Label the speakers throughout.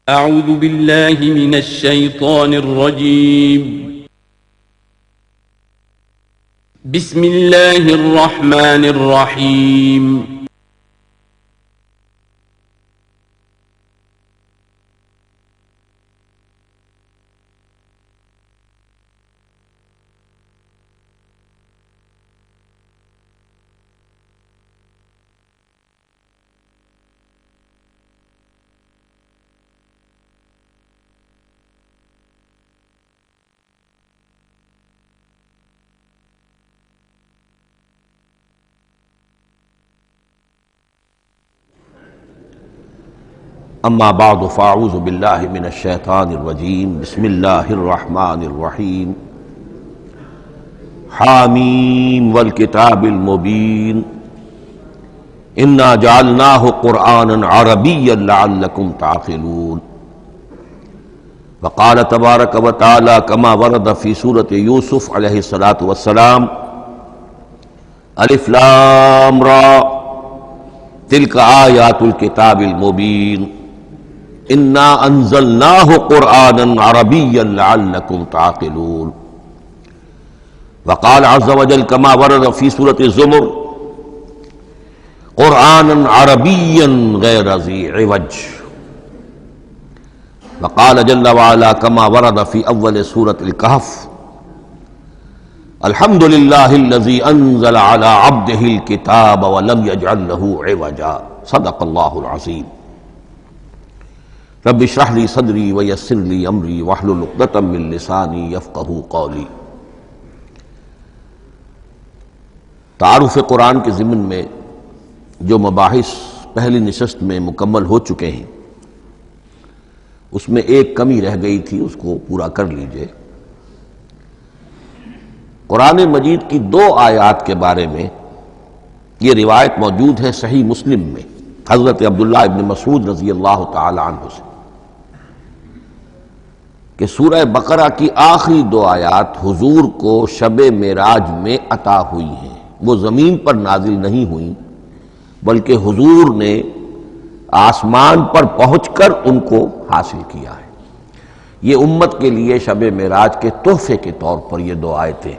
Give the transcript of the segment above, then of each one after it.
Speaker 1: أعوذ بالله من الشيطان الرجيم. بسم الله الرحمن الرحيم.
Speaker 2: اما بعد فاعوذ باللہ من الشیطان الرجیم بسم اللہ الرحمن الرحیم حامیم والکتاب المبین انا جعلناہ قرآنا عربیا لعلکم تعقلون وقال تبارک وتعالی کما ورد فی سورۃ یوسف علیہ الصلاۃ والسلام الف لام را تلک آیات الکتاب المبین انا انزلناہ قرآنا عربیا لعلکم تعقلون وقال عز وجل كما ورد في سورة الزمر قرآنا عربیا غیر ذی عوج وقال جل وعلا كما ورد في اول سورة الكهف الحمد للہ الذی انزل على عبده الكتاب ولم يجعل له عوجا صدق اللہ العظیم رب اشرح لی صدری ویسر لی امری واحلل عقدۃ من لسانی یفقہوا قولی۔ تعارف قرآن کے ضمن میں جو مباحث پہلی نشست میں مکمل ہو چکے ہیں اس میں ایک کمی رہ گئی تھی، اس کو پورا کر لیجئے۔ قرآن مجید کی دو آیات کے بارے میں یہ روایت موجود ہے صحیح مسلم میں حضرت عبداللہ ابن مسعود رضی اللہ تعالی عنہ سے کہ سورہ بقرہ کی آخری دو آیات حضور کو شب معراج میں عطا ہوئی ہیں، وہ زمین پر نازل نہیں ہوئیں بلکہ حضور نے آسمان پر پہنچ کر ان کو حاصل کیا ہے۔ یہ امت کے لیے شب معراج کے تحفے کے طور پر یہ دو آیتیں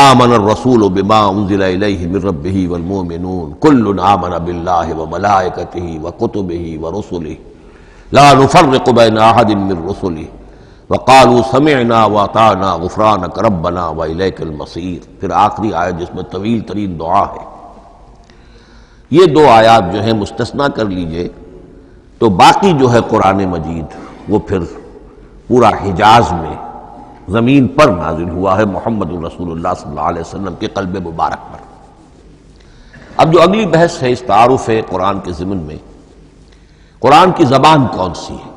Speaker 2: آمن الرسول بما انزل الیہ من ربہ والمؤمنون کل آمن باللہ وملائکتہ وکتبہ ورسلہ لا نفرق بین احد من رسلہ وقالوا سمعنا واطعنا غفرانک ربنا والیک المصیر۔ پھر آخری آیت جس میں طویل ترین دعا ہے۔ یہ دو آیات جو ہیں مستثنا کر لیجئے تو باقی جو ہے قرآن مجید وہ پھر پورا حجاز میں زمین پر نازل ہوا ہے محمد رسول اللہ صلی اللہ علیہ وسلم کے قلب مبارک پر۔ اب جو اگلی بحث ہے اس تعارف قرآن کے ضمن میں، قرآن کی زبان کون سی ہے؟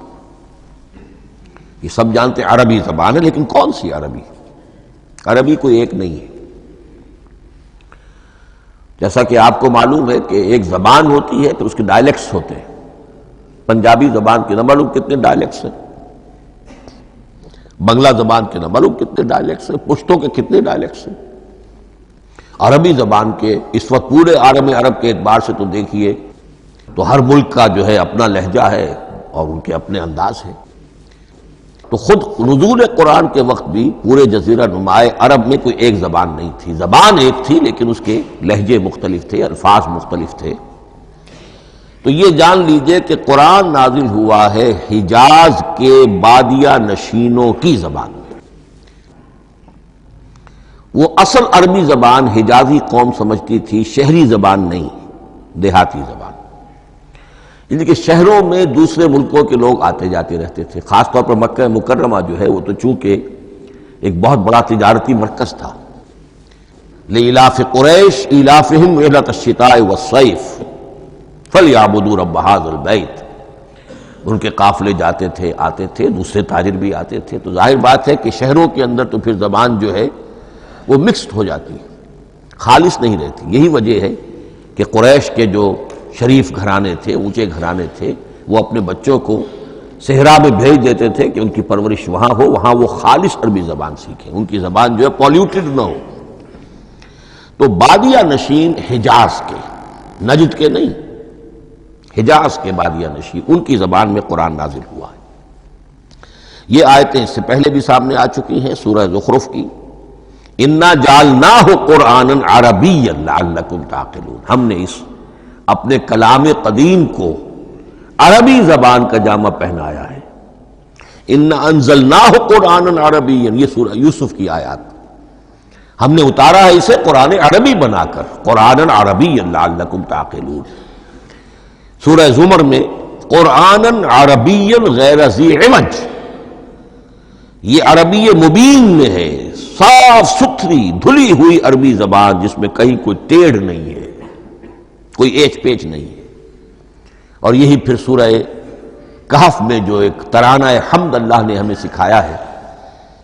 Speaker 2: یہ سب جانتے ہیں عربی زبان ہے، لیکن کون سی عربی؟ عربی کوئی ایک نہیں ہے۔ جیسا کہ آپ کو معلوم ہے کہ ایک زبان ہوتی ہے پھر اس کے ڈائلیکٹس ہوتے ہیں۔ پنجابی زبان کے نہ معلوم کتنے ڈائلیکٹس ہیں، بنگلہ زبان کے نہ معلوم کتنے ڈائلیکٹس ہیں، پشتو کے کتنے ڈائلیکٹس ہیں۔ عربی زبان کے اس وقت پورے عالم عرب کے اعتبار سے تو دیکھیے تو ہر ملک کا جو ہے اپنا لہجہ ہے اور ان کے اپنے انداز ہے۔ تو خود نزول قرآن کے وقت بھی پورے جزیرہ نمائے عرب میں کوئی ایک زبان نہیں تھی، زبان ایک تھی لیکن اس کے لہجے مختلف تھے، الفاظ مختلف تھے۔ تو یہ جان لیجئے کہ قرآن نازل ہوا ہے حجاز کے بادیہ نشینوں کی زبان میں۔ وہ اصل عربی زبان حجازی قوم سمجھتی تھی، شہری زبان نہیں، دیہاتی زبان۔ یعنی کہ شہروں میں دوسرے ملکوں کے لوگ آتے جاتے رہتے تھے، خاص طور پر مکہ مکرمہ جو ہے وہ تو چونکہ ایک بہت بڑا تجارتی مرکز تھا۔ لإلاف قریش إلافهم رحلة الشتاء والصيف فَلْيَعْبُدُوا رَبَّ هَٰذَا الْبَيْتِ۔ ان کے قافلے جاتے تھے، آتے تھے، دوسرے تاجر بھی آتے تھے، تو ظاہر بات ہے کہ شہروں کے اندر تو پھر زبان جو ہے وہ مکسڈ ہو جاتی ہے، خالص نہیں رہتی۔ یہی وجہ ہے کہ قریش کے جو شریف گھرانے تھے، اونچے گھرانے تھے، وہ اپنے بچوں کو صحرا میں بھیج دیتے تھے کہ ان کی پرورش وہاں ہو، وہاں وہ خالص عربی زبان سیکھیں، ان کی زبان جو ہے پولیوٹڈ نہ ہو۔ تو بادیہ نشین حجاز کے، نجد کے نہیں، حجاز کے بادیہ نشین، ان کی زبان میں قرآن نازل ہوا ہے۔ یہ آیتیں اس سے پہلے بھی سامنے آ چکی ہیں سورہ زخرف کی، انا جعلناہ قرآنا عربیا لعلکم تعقلون، ہم نے اس اپنے کلام قدیم کو عربی زبان کا جامہ پہنایا ہے۔ انا انزلناہ قرآنا عربیا، یہ سورہ یوسف کی آیات، ہم نے اتارا ہے اسے قرآن عربی بنا کر، قرآنا عربیا لعلکم تعقلون۔ سورہ زمر میں قرآنا عربیا غیر ذی عوج، یہ عربی مبین میں ہے، صاف ستھری دھلی ہوئی عربی زبان جس میں کہیں کوئی ٹیڑھ نہیں ہے، کوئی ایچ پیچ نہیں ہے۔ اور یہی پھر سورہ کہف میں جو ایک ترانہ حمد اللہ نے ہمیں سکھایا ہے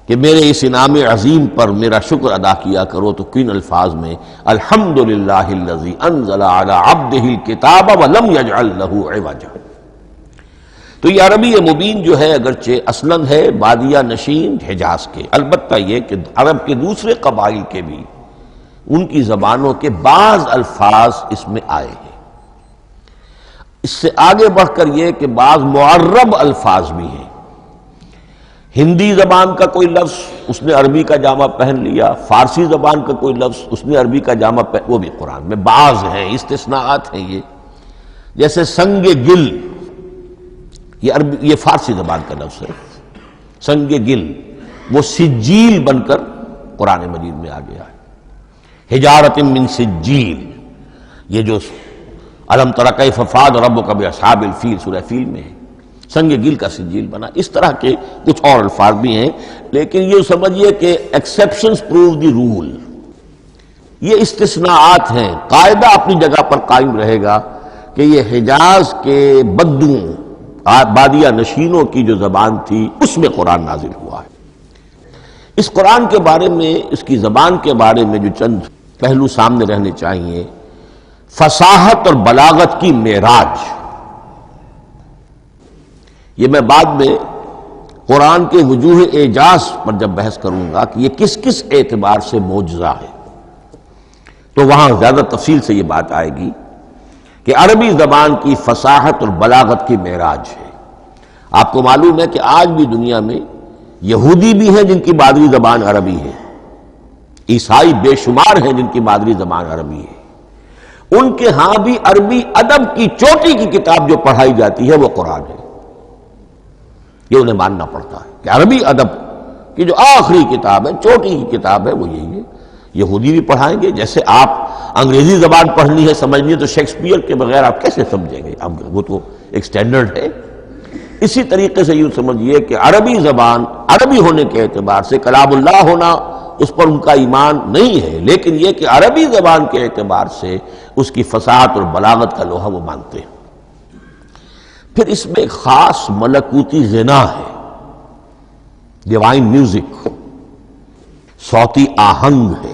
Speaker 2: کہ میرے اس انعام عظیم پر میرا شکر ادا کیا کرو، تو کن الفاظ میں الحمدللہ الذی انزل علی عبدہ الکتاب ولم یجعل لہ عوجا۔ تو یہ عربی مبین جو ہے اگرچہ اصلاً ہے بادیہ نشین حجاز کے، البتہ یہ کہ عرب کے دوسرے قبائل کے بھی ان کی زبانوں کے بعض الفاظ اس میں آئے ہیں۔ اس سے آگے بڑھ کر یہ کہ بعض معرب الفاظ بھی ہیں، ہندی زبان کا کوئی لفظ اس نے عربی کا جامہ پہن لیا، فارسی زبان کا کوئی لفظ اس نے عربی کا جامہ پہن، وہ بھی قرآن میں بعض ہیں، استثناءات ہیں یہ۔ جیسے سنگ گل، یہ فارسی زبان کا لفظ ہے، سنگ گل، وہ سجیل بن کر قرآن مجید میں آ گیا ہے۔ حجارۃ من سجیل، یہ جو الم تر کیف فعل ربک باصحاب الفیل سورہ فیل میں ہے، سنگ گل کا سجیل بنا۔ اس طرح کے کچھ اور الفاظ بھی ہیں، لیکن یہ سمجھیے کہ ایکسیپشنز پروو دی رول، یہ استثناءات ہیں، قاعدہ اپنی جگہ پر قائم رہے گا کہ یہ حجاز کے بدوؤں بادیہ نشینوں کی جو زبان تھی اس میں قرآن نازل ہوا ہے۔ اس قرآن کے بارے میں، اس کی زبان کے بارے میں جو چند پہلو سامنے رہنے چاہیے، فصاحت اور بلاغت کی معراج، یہ میں بعد میں قرآن کے وجوہ اعجاز پر جب بحث کروں گا کہ یہ کس کس اعتبار سے معجزہ ہے، تو وہاں زیادہ تفصیل سے یہ بات آئے گی کہ عربی زبان کی فصاحت اور بلاغت کی معراج ہے۔ آپ کو معلوم ہے کہ آج بھی دنیا میں یہودی بھی ہیں جن کی مادری زبان عربی ہے، عیسائی بے شمار ہیں جن کی مادری زبان عربی ہے، ان کے ہاں بھی عربی ادب کی چوٹی کی کتاب جو پڑھائی جاتی ہے وہ قرآن ہے۔ یہ انہیں ماننا پڑتا ہے کہ عربی ادب کی جو آخری کتاب ہے، چوٹی کی کتاب ہے، وہ یہی ہے۔ یہودی بھی پڑھائیں گے، جیسے آپ انگریزی زبان پڑھنی ہے سمجھنی ہے تو شیکسپیئر کے بغیر آپ کیسے سمجھیں گے، وہ تو ایک سٹینڈرڈ ہے۔ اسی طریقے سے یوں سمجھیے کہ عربی زبان عربی ہونے کے اعتبار سے کلام اللہ ہونا اس پر ان کا ایمان نہیں ہے، لیکن یہ کہ عربی زبان کے اعتبار سے اس کی فصاحت اور بلاغت کا لوہا وہ مانتے ہیں۔ پھر اس میں ایک خاص ملکوتی غنا ہے، ڈیوائن میوزک، صوتی آہنگ ہے،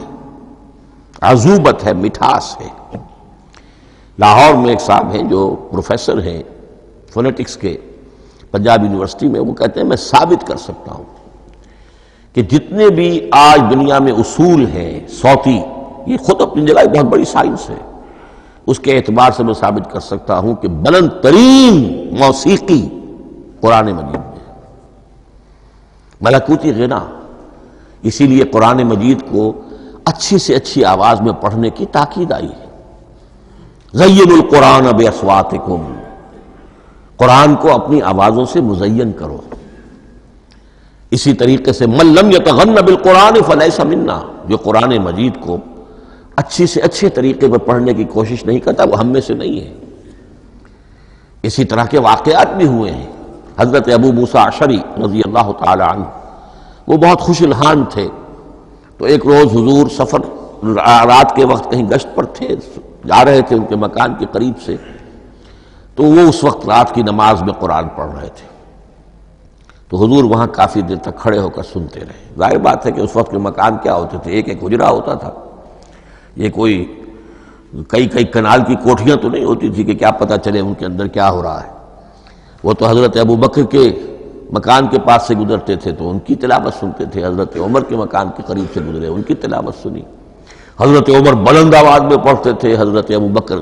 Speaker 2: عذوبت ہے، مٹھاس ہے۔ لاہور میں ایک صاحب ہیں جو پروفیسر ہیں فونیٹکس کے پنجاب یونیورسٹی میں، وہ کہتے ہیں میں ثابت کر سکتا ہوں کہ جتنے بھی آج دنیا میں اصول ہیں صوتی، یہ خود اپنی جگہ ایک بہت بڑی سائنس ہے، اس کے اعتبار سے میں ثابت کر سکتا ہوں کہ بلند ترین موسیقی قرآن مجید میں ہے، ملکوتی غنا۔ اسی لیے قرآن مجید کو اچھی سے اچھی آواز میں پڑھنے کی تاکید آئی ہے۔ زینوا القرآن باصواتکم، قرآن کو اپنی آوازوں سے مزین کرو۔ اسی طریقے سے من لم یتغن بالقرآن فلیس منا، جو قرآن مجید کو اچھی سے اچھے طریقے پر پڑھنے کی کوشش نہیں کرتا وہ ہم میں سے نہیں ہے۔ اسی طرح کے واقعات بھی ہوئے ہیں۔ حضرت ابو موسیٰ اشعری رضی اللہ تعالی عنہ، وہ بہت خوش الحان تھے، تو ایک روز حضور سفر رات کے وقت کہیں گشت پر تھے، جا رہے تھے ان کے مکان کے قریب سے، تو وہ اس وقت رات کی نماز میں قرآن پڑھ رہے تھے، تو حضور وہاں کافی دیر تک کھڑے ہو کر سنتے رہے۔ ظاہر بات ہے کہ اس وقت کے مکان کیا ہوتے تھے، ایک ایک حجرہ ہوتا تھا، یہ کوئی کئی کنال کی کوٹھیاں تو نہیں ہوتی تھی کہ کیا پتہ چلے ان کے اندر کیا ہو رہا ہے۔ وہ تو حضرت ابو بکر کے مکان کے پاس سے گزرتے تھے تو ان کی تلاوت سنتے تھے، حضرت عمر کے مکان کے قریب سے گزرے ان کی تلاوت سنی، حضرت عمر بلند آواز میں پڑھتے تھے، حضرت ابو بکر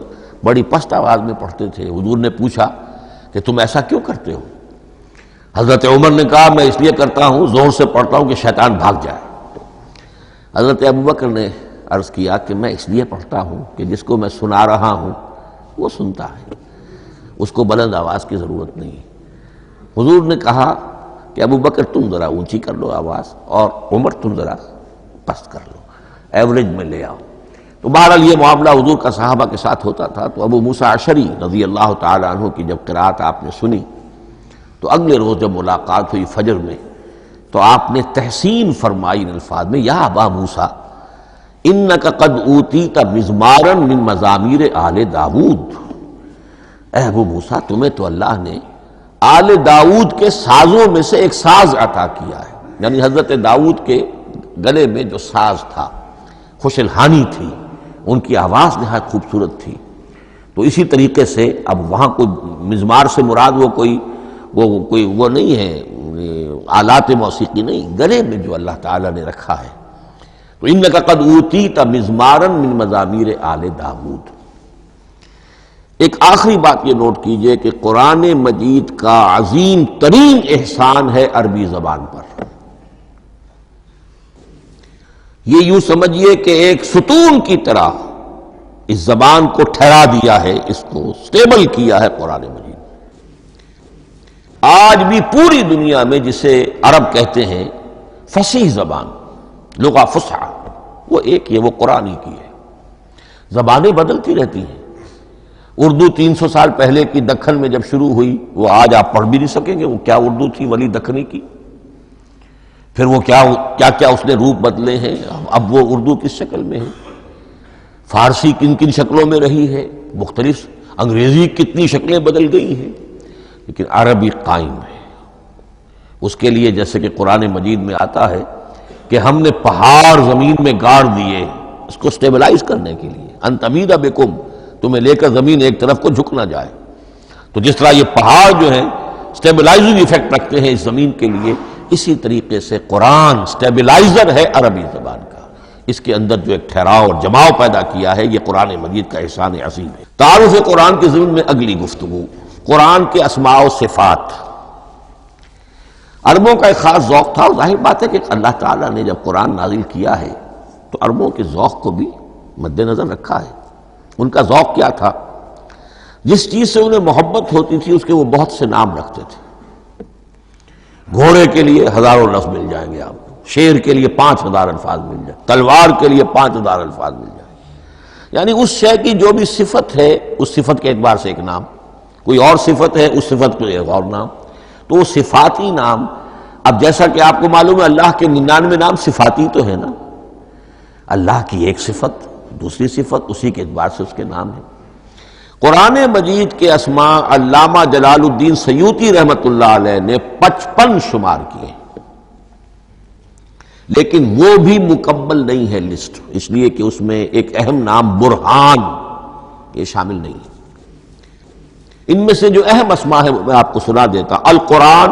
Speaker 2: بڑی پست آواز میں پڑھتے تھے۔ حضور نے پوچھا کہ تم ایسا کیوں کرتے ہو؟ حضرت عمر نے کہا میں اس لیے کرتا ہوں، زور سے پڑھتا ہوں کہ شیطان بھاگ جائے۔ حضرت ابوبکر نے عرض کیا کہ میں اس لیے پڑھتا ہوں کہ جس کو میں سنا رہا ہوں وہ سنتا ہے، اس کو بلند آواز کی ضرورت نہیں۔ حضور نے کہا کہ ابوبکر تم ذرا اونچی کر لو آواز، اور عمر تم ذرا پست کر لو، ایوریج میں لے آؤ۔ تو بہرحال یہ معاملہ حضور کا صحابہ کے ساتھ ہوتا تھا۔ تو ابو موسیٰ اشعری رضی اللہ تعالی عنہ کی جب قرات آپ نے سنی تو اگلے روز جب ملاقات ہوئی فجر میں تو آپ نے تحسین فرمائی ان الفاظ میں، یا ابا موسیٰ انک قد اوتیت مزمارا من مزامیر آل داود، اے ابو موسیٰ تمہیں تو اللہ نے آل داود کے سازوں میں سے ایک ساز عطا کیا ہے، یعنی حضرت داود کے گلے میں جو ساز تھا خوش الحانی تھی، ان کی آواز نہایت خوبصورت تھی۔ تو اسی طریقے سے اب وہاں کوئی مزمار سے مراد وہ نہیں ہے آلات موسیقی نہیں، گلے میں جو اللہ تعالیٰ نے رکھا ہے۔ تو انک قد اوتیت مزمارا من مزامیر آل داود۔ ایک آخری بات یہ نوٹ کیجئے کہ قرآن مجید کا عظیم ترین احسان ہے عربی زبان پر۔ یہ یوں سمجھیے کہ ایک ستون کی طرح اس زبان کو ٹھہرا دیا ہے، اس کو سٹیبل کیا ہے قرآن مجید۔ آج بھی پوری دنیا میں جسے عرب کہتے ہیں فصیح زبان، لغہ فصحی، وہ ایک ہے، وہ قرآن ہی کی ہے۔ زبانیں بدلتی رہتی ہیں۔ اردو 300 سال پہلے کی دکن میں جب شروع ہوئی وہ آج آپ پڑھ بھی نہیں سکیں گے وہ کیا اردو تھی ولی دکنی کی، پھر وہ کیا کیا اس نے روپ بدلے ہیں، اب وہ اردو کس شکل میں ہے، فارسی کن کن شکلوں میں رہی ہے، مختلف انگریزی کتنی شکلیں بدل گئی ہیں، لیکن عربی قائم ہے۔ اس کے لیے جیسے کہ قرآن مجید میں آتا ہے کہ ہم نے پہاڑ زمین میں گاڑ دیے اس کو سٹیبلائز کرنے کے لیے، ان تمید بکم، تمہیں لے کر زمین ایک طرف کو جھک نہ جائے۔ تو جس طرح یہ پہاڑ جو ہیں سٹیبلائزنگ ایفیکٹ رکھتے ہیں اس زمین کے لیے، اسی طریقے سے قرآن سٹیبلائزر ہے عربی زبان کا۔ اس کے اندر جو ایک ٹھہراؤ اور جماؤ پیدا کیا ہے یہ قرآن مجید کا احسان عظیم ہے۔ تعارف قرآن کے ضمن میں اگلی گفتگو، قرآن کے اسماء و صفات۔ عربوں کا ایک خاص ذوق تھا، اور ظاہر بات ہے کہ اللہ تعالیٰ نے جب قرآن نازل کیا ہے تو عربوں کے ذوق کو بھی مد نظر رکھا ہے۔ ان کا ذوق کیا تھا؟ جس چیز سے انہیں محبت ہوتی تھی اس کے وہ بہت سے نام رکھتے تھے۔ گھوڑے کے لیے ہزاروں لفظ مل جائیں گے آپ کو، شیر کے لیے 5000 الفاظ مل جائیں، تلوار کے لیے 5000 الفاظ مل جائیں، یعنی اس شے کی جو بھی صفت ہے اس صفت کے اعتبار سے ایک نام، کوئی اور صفت ہے اس صفت کو ایک اور نام۔ تو وہ صفاتی نام، اب جیسا کہ آپ کو معلوم ہے اللہ کے 99 نام صفاتی تو ہے نا، اللہ کی ایک صفت دوسری صفت اسی کے اعتبار سے اس کے نام ہیں۔ قرآن مجید کے اسماء علامہ جلال الدین سیوطی رحمۃ اللہ علیہ نے 55 شمار کیے، لیکن وہ بھی مکمل نہیں ہے لسٹ، اس لیے کہ اس میں ایک اہم نام برہان یہ شامل نہیں ہے۔ ان میں سے جو اہم اسماء ہے وہ میں آپ کو سنا دیتا۔ القرآن،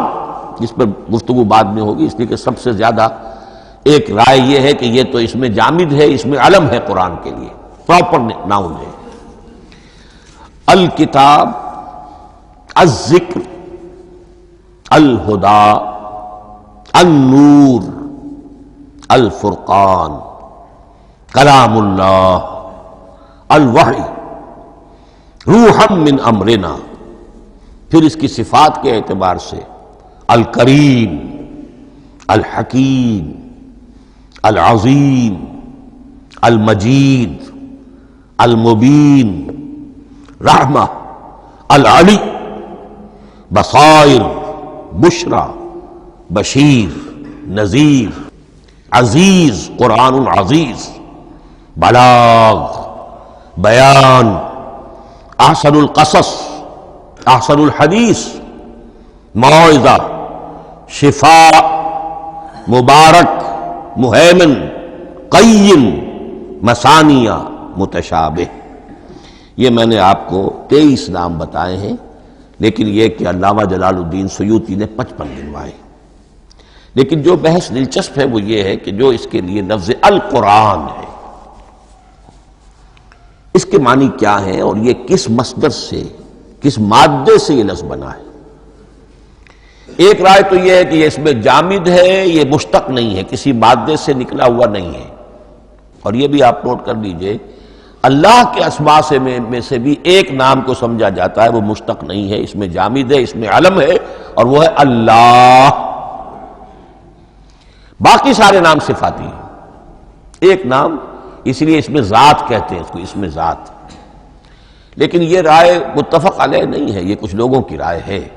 Speaker 2: جس پر گفتگو بعد میں ہوگی، اس لیے کہ سب سے زیادہ ایک رائے یہ ہے کہ یہ تو اس میں جامد ہے، اس میں علم ہے قرآن کے لیے، پراپر ناؤن ہے۔ الکتاب، الذکر، الہدی، النور، الفرقان، کلام اللہ، الوحی، روحا من امرنا۔ پھر اس کی صفات کے اعتبار سے الکریم، الحکیم، العظیم، المجید، المبین، رحمہ، العلی، بصائر، بشرا، بشیر، نذیر، عزیز، قرآن العزیز، بلاغ، بیان، احسن القصص، احسن الحدیث، موعظہ، شفاء، مبارک، مہیمن، قیم، مثانیہ، متشابہ۔ یہ میں نے آپ کو 23 نام بتائے ہیں، لیکن یہ کہ علامہ جلال الدین سیوطی نے 55 گنوائے۔ لیکن جو بحث دلچسپ ہے وہ یہ ہے کہ جو اس کے لیے لفظ القرآن ہے، اس کے معنی کیا ہیں اور یہ کس مصدر سے، کس مادے سے یہ لفظ بنا ہے؟ ایک رائے تو یہ ہے کہ یہ اس میں جامد ہے، یہ مشتق نہیں ہے، کسی مادے سے نکلا ہوا نہیں ہے۔ اور یہ بھی آپ نوٹ کر لیجئے، اللہ کے اسماء میں سے بھی ایک نام کو سمجھا جاتا ہے، وہ مشتق نہیں ہے، اس میں جامد ہے، اس میں علم ہے، اور وہ ہے اللہ۔ باقی سارے نام صفاتی ہیں، ایک نام، اس لیے اس میں ذات کہتے ہیں اس کو، اس میں ذات۔ لیکن یہ رائے متفق علیہ نہیں ہے، یہ کچھ لوگوں کی رائے ہے۔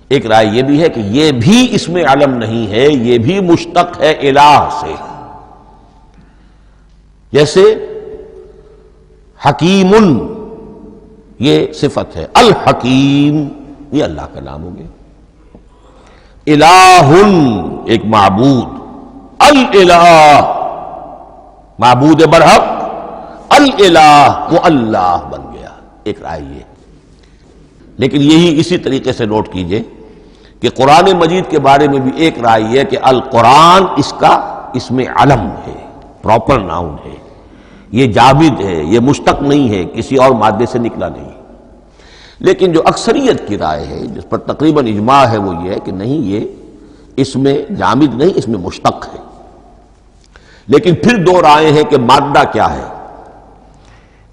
Speaker 2: ایک رائے یہ بھی ہے کہ یہ بھی اس میں علم نہیں ہے، یہ بھی مشتق ہے الہ سے۔ جیسے حکیم، یہ صفت ہے، الحکیم یہ اللہ کا نام ہو گیا۔ الہ ایک معبود، الالہ معبود برحق، الالہ وہ اللہ بن گیا، ایک رائے یہ۔ لیکن یہی اسی طریقے سے نوٹ کیجئے کہ قرآن مجید کے بارے میں بھی ایک رائے یہ کہ القرآن اس میں علم ہے، پراپر ناؤن ہے، یہ جامد ہے، یہ مشتق نہیں ہے، کسی اور مادے سے نکلا نہیں۔ لیکن جو اکثریت کی رائے ہے، جس پر تقریباً اجماع ہے، وہ یہ ہے کہ نہیں، یہ اس میں جامد نہیں، اس میں مشتق ہے۔ لیکن پھر دو رائے ہیں کہ مادہ کیا ہے۔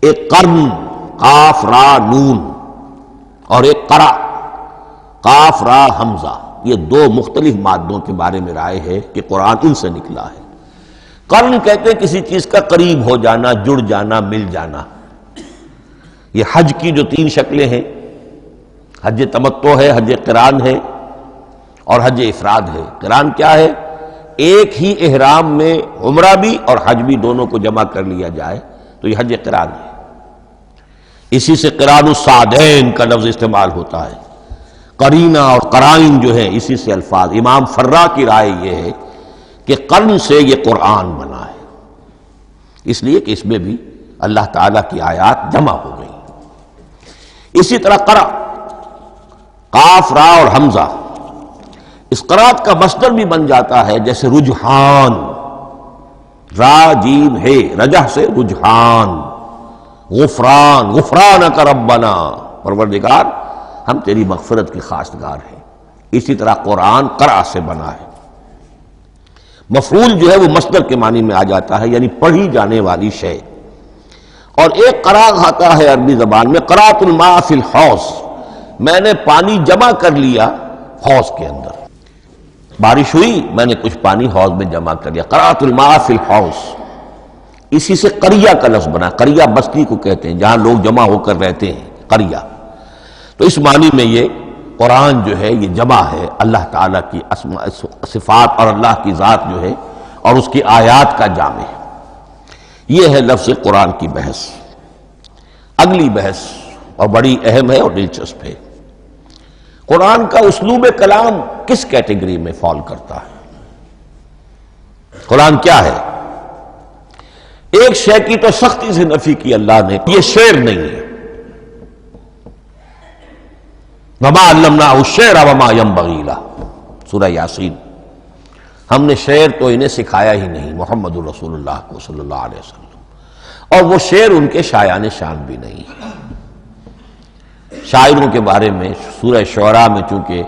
Speaker 2: ایک قرن، قاف را نون، اور ایک قرا، قاف را حمزہ، یہ دو مختلف مادوں کے بارے میں رائے ہے کہ قرآن ان سے نکلا ہے۔ قرن کہتے ہیں کسی چیز کا قریب ہو جانا، جڑ جانا، مل جانا۔ یہ حج کی جو تین شکلیں ہیں، حج تمتع ہے، حج قران ہے، اور حج افراد ہے۔ قران کیا ہے؟ ایک ہی احرام میں عمرہ بھی اور حج بھی دونوں کو جمع کر لیا جائے تو یہ حج قران ہے۔ اسی سے قران الصادین کا لفظ استعمال ہوتا ہے۔ قرینہ اور قرائن جو ہے اسی سے الفاظ۔ امام فرا کی رائے یہ ہے کہ قرن سے یہ قرآن بنا ہے، اس لیے کہ اس میں بھی اللہ تعالیٰ کی آیات جمع ہو گئی۔ اسی طرح قرأ، قاف را اور حمزہ، اس قرات کا مصدر بھی بن جاتا ہے، جیسے رجحان، را جیم ہے، رجح سے رجحان۔ غفران، غفرانک ربنا، پروردگار ہم تیری مغفرت کے خواستگار ہیں۔ اسی طرح قرآن قرأ سے بنا ہے۔ مفعول جو ہے وہ مصدر کے معنی میں آ جاتا ہے، یعنی پڑھی جانے والی شے۔ اور ایک قرأ آتا ہے عربی زبان میں، قرأت الماء فی الحوض، میں نے پانی جمع کر لیا حوض کے اندر۔ بارش ہوئی، میں نے کچھ پانی حوض میں جمع کر لیا، قرأت الماء فی الحوض۔ اسی سے قریہ کا لفظ بنا، قریہ بستی کو کہتے ہیں جہاں لوگ جمع ہو کر رہتے ہیں، قریہ۔ تو اس معنی میں یہ قرآن جو ہے یہ جمع ہے اللہ تعالیٰ کی اسماء صفات اور اللہ کی ذات جو ہے اور اس کی آیات کا جامع ہے۔ یہ ہے لفظ قرآن کی بحث۔ اگلی بحث اور بڑی اہم ہے اور دلچسپ ہے، قرآن کا اسلوب کلام کس کیٹیگری میں فال کرتا ہے؟ قرآن کیا ہے؟ ایک شے کی تو سختی سے نفی کی اللہ نے، یہ شعر نہیں ہے۔ وما علمناہ الشعر وما ينبغی لہ، سورہ یاسین۔ ہم نے شعر تو انہیں سکھایا ہی نہیں، محمد الرسول اللہ کو صلی اللہ علیہ وسلم، اور وہ شعر ان کے شایان شان بھی نہیں ہے۔ شاعروں کے بارے میں سورہ شعراء میں چونکہ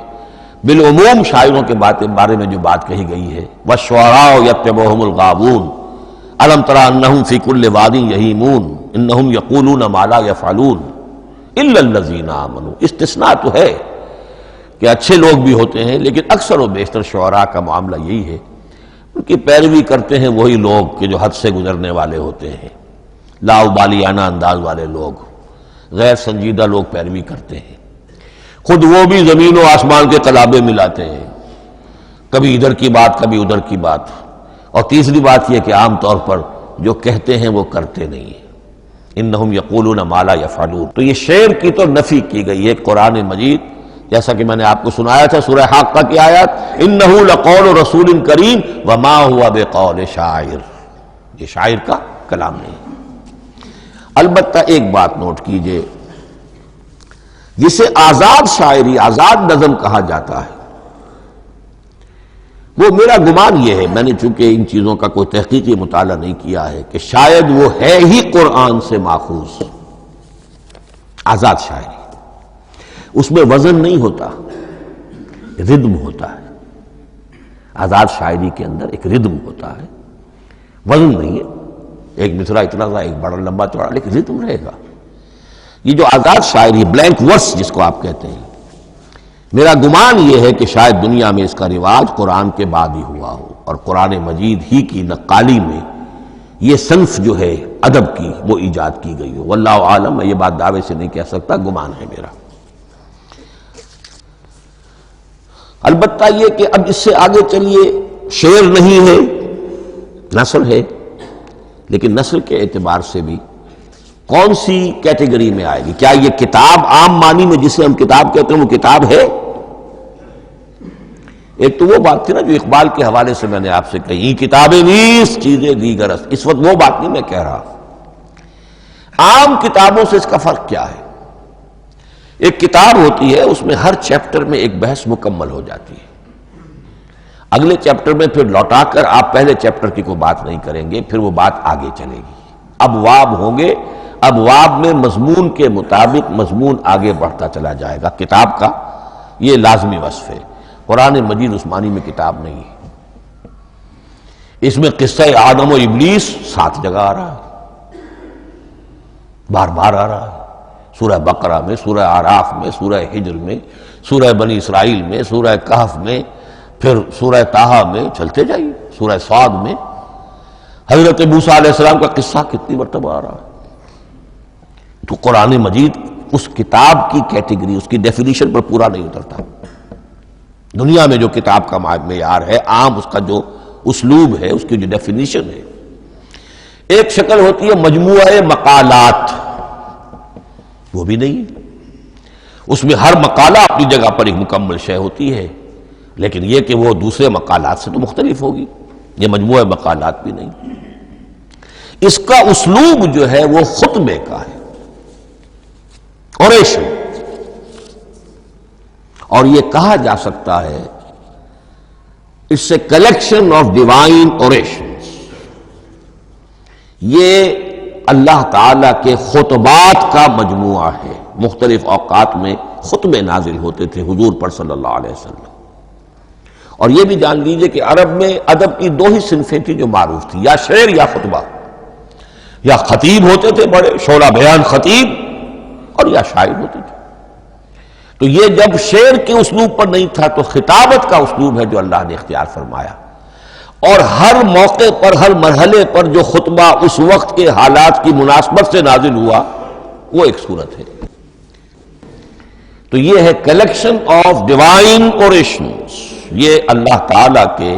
Speaker 2: بالعموم شاعروں کے بارے میں جو بات کہی گئی ہے، وَالشُّعَرَاءُ يَتَّبِعُهُمُ الْغَاوُونَ أَلَمْ تَرَ أَنَّهُمْ فِي كُلِّ وَادٍ يَهِيمُونَ إِنَّهُمْ يَقُولُونَ مَا لَا يَفْعَلُونَ إِلَّا الَّذِينَ آمَنُوا۔ استثناء تو ہے کہ اچھے لوگ بھی ہوتے ہیں، لیکن اکثر و بیشتر شعراء کا معاملہ یہی ہے، ان کی پیروی کرتے ہیں وہی لوگ کہ جو حد سے گزرنے والے ہوتے ہیں، لاؤبالیانہ انداز والے لوگ، غیر سنجیدہ لوگ پیروی کرتے ہیں۔ خود وہ بھی زمین و آسمان کے قلابے ملاتے ہیں، کبھی ادھر کی بات کبھی ادھر کی بات۔ اور تیسری بات یہ کہ عام طور پر جو کہتے ہیں وہ کرتے نہیں ہیں، انہم یقولون ما لا یفعلون۔ تو یہ شعر کی تو نفی کی گئی ہے قرآن مجید، جیسا کہ میں نے آپ کو سنایا تھا سورہ حاقہ کی آیات، انہ لقول رسول کریم وما ہوا بقول شاعر، یہ شاعر کا کلام نہیں۔ البتہ ایک بات نوٹ کیجئے، جسے آزاد شاعری، آزاد نظم کہا جاتا ہے، وہ میرا گمان یہ ہے، میں نے چونکہ ان چیزوں کا کوئی تحقیقی مطالعہ نہیں کیا ہے، کہ شاید وہ ہے ہی قرآن سے ماخوذ آزاد شاعری۔ اس میں وزن نہیں ہوتا، ردم ہوتا ہے۔ آزاد شاعری کے اندر ایک ردم ہوتا ہے، وزن نہیں ہے، ایک مصرع اتنا سا، ایک بڑا لمبا چوڑا، لیکن ردم رہے گا۔ یہ جو آزاد شاعری، بلینک ورس جس کو آپ کہتے ہیں، میرا گمان یہ ہے کہ شاید دنیا میں اس کا رواج قرآن کے بعد ہی ہوا ہو، اور قرآن مجید ہی کی نقالی میں یہ صنف جو ہے ادب کی وہ ایجاد کی گئی ہو۔ واللہ عالم، میں یہ بات دعوے سے نہیں کہہ سکتا، گمان ہے میرا۔ البتہ یہ کہ اب اس سے آگے چلیے، شعر نہیں ہے، نثر ہے، لیکن نثر کے اعتبار سے بھی کون سی کیٹیگری میں آئے گی؟ کیا یہ کتاب عام معنی میں جسے ہم کتاب کہتے ہیں وہ کتاب ہے؟ ایک تو وہ بات تھی نا جو اقبال کے حوالے سے میں نے آپ سے کہی، کتابیں نیس چیزیں دیگر است، اس وقت وہ بات نہیں میں کہہ رہا۔ عام کتابوں سے اس کا فرق کیا ہے؟ ایک کتاب ہوتی ہے، اس میں ہر چیپٹر میں ایک بحث مکمل ہو جاتی ہے، اگلے چیپٹر میں پھر لوٹا کر آپ پہلے چیپٹر کی کوئی بات نہیں کریں گے، پھر وہ بات آگے چلے گی، ابواب ہوں گے، ابواب میں مضمون کے مطابق مضمون آگے بڑھتا چلا جائے گا۔ کتاب کا یہ لازمی وصف ہے۔ قرآن مجید اس معنی میں کتاب نہیں ہے، اس میں قصہ آدم و ابلیس 7 جگہ آ رہا ہے، بار بار آ رہا ہے، سورہ بقرہ میں، سورہ اعراف میں، سورہ حجر میں، سورہ بنی اسرائیل میں، سورہ کہف میں، پھر سورہ طٰہٰ میں، چلتے جائیے، سورہ صاد میں حضرت موسیٰ علیہ السلام کا قصہ کتنی مرتبہ آ رہا ہے۔ تو قرآن مجید اس کتاب کی کیٹیگری، اس کی ڈیفینیشن پر پورا نہیں اترتا۔ دنیا میں جو کتاب کا معیار ہے، عام اس کا جو اسلوب ہے، اس کی جو ڈیفینیشن ہے، ایک شکل ہوتی ہے مجموعہ مقالات، وہ بھی نہیں ہے، اس میں ہر مقالہ اپنی جگہ پر ایک مکمل شے ہوتی ہے، لیکن یہ کہ وہ دوسرے مقالات سے تو مختلف ہوگی، یہ مجموعہ مقالات بھی نہیں۔ اس کا اسلوب جو ہے وہ خطبے کا ہے، اوریشن، اور یہ کہا جا سکتا ہے it's a collection of divine orations. یہ اللہ تعالی کے خطبات کا مجموعہ ہے۔ مختلف اوقات میں خطبے نازل ہوتے تھے حضور پر صلی اللہ علیہ وسلم، اور یہ بھی جان لیجئے کہ عرب میں ادب کی 2 ہی صنفیں تھیں جو معروف تھی، یا شعر یا خطبہ، یا خطیب ہوتے تھے بڑے شعرا بیان خطیب، اور یا شاعر ہوتے تھے۔ تو یہ جب شعر کے اسلوب پر نہیں تھا تو خطابت کا اسلوب ہے جو اللہ نے اختیار فرمایا، اور ہر موقع پر، ہر مرحلے پر جو خطبہ اس وقت کے حالات کی مناسبت سے نازل ہوا وہ ایک صورت ہے۔ تو یہ ہے کلیکشن آف ڈیوائن اوریشنز، یہ اللہ تعالی کے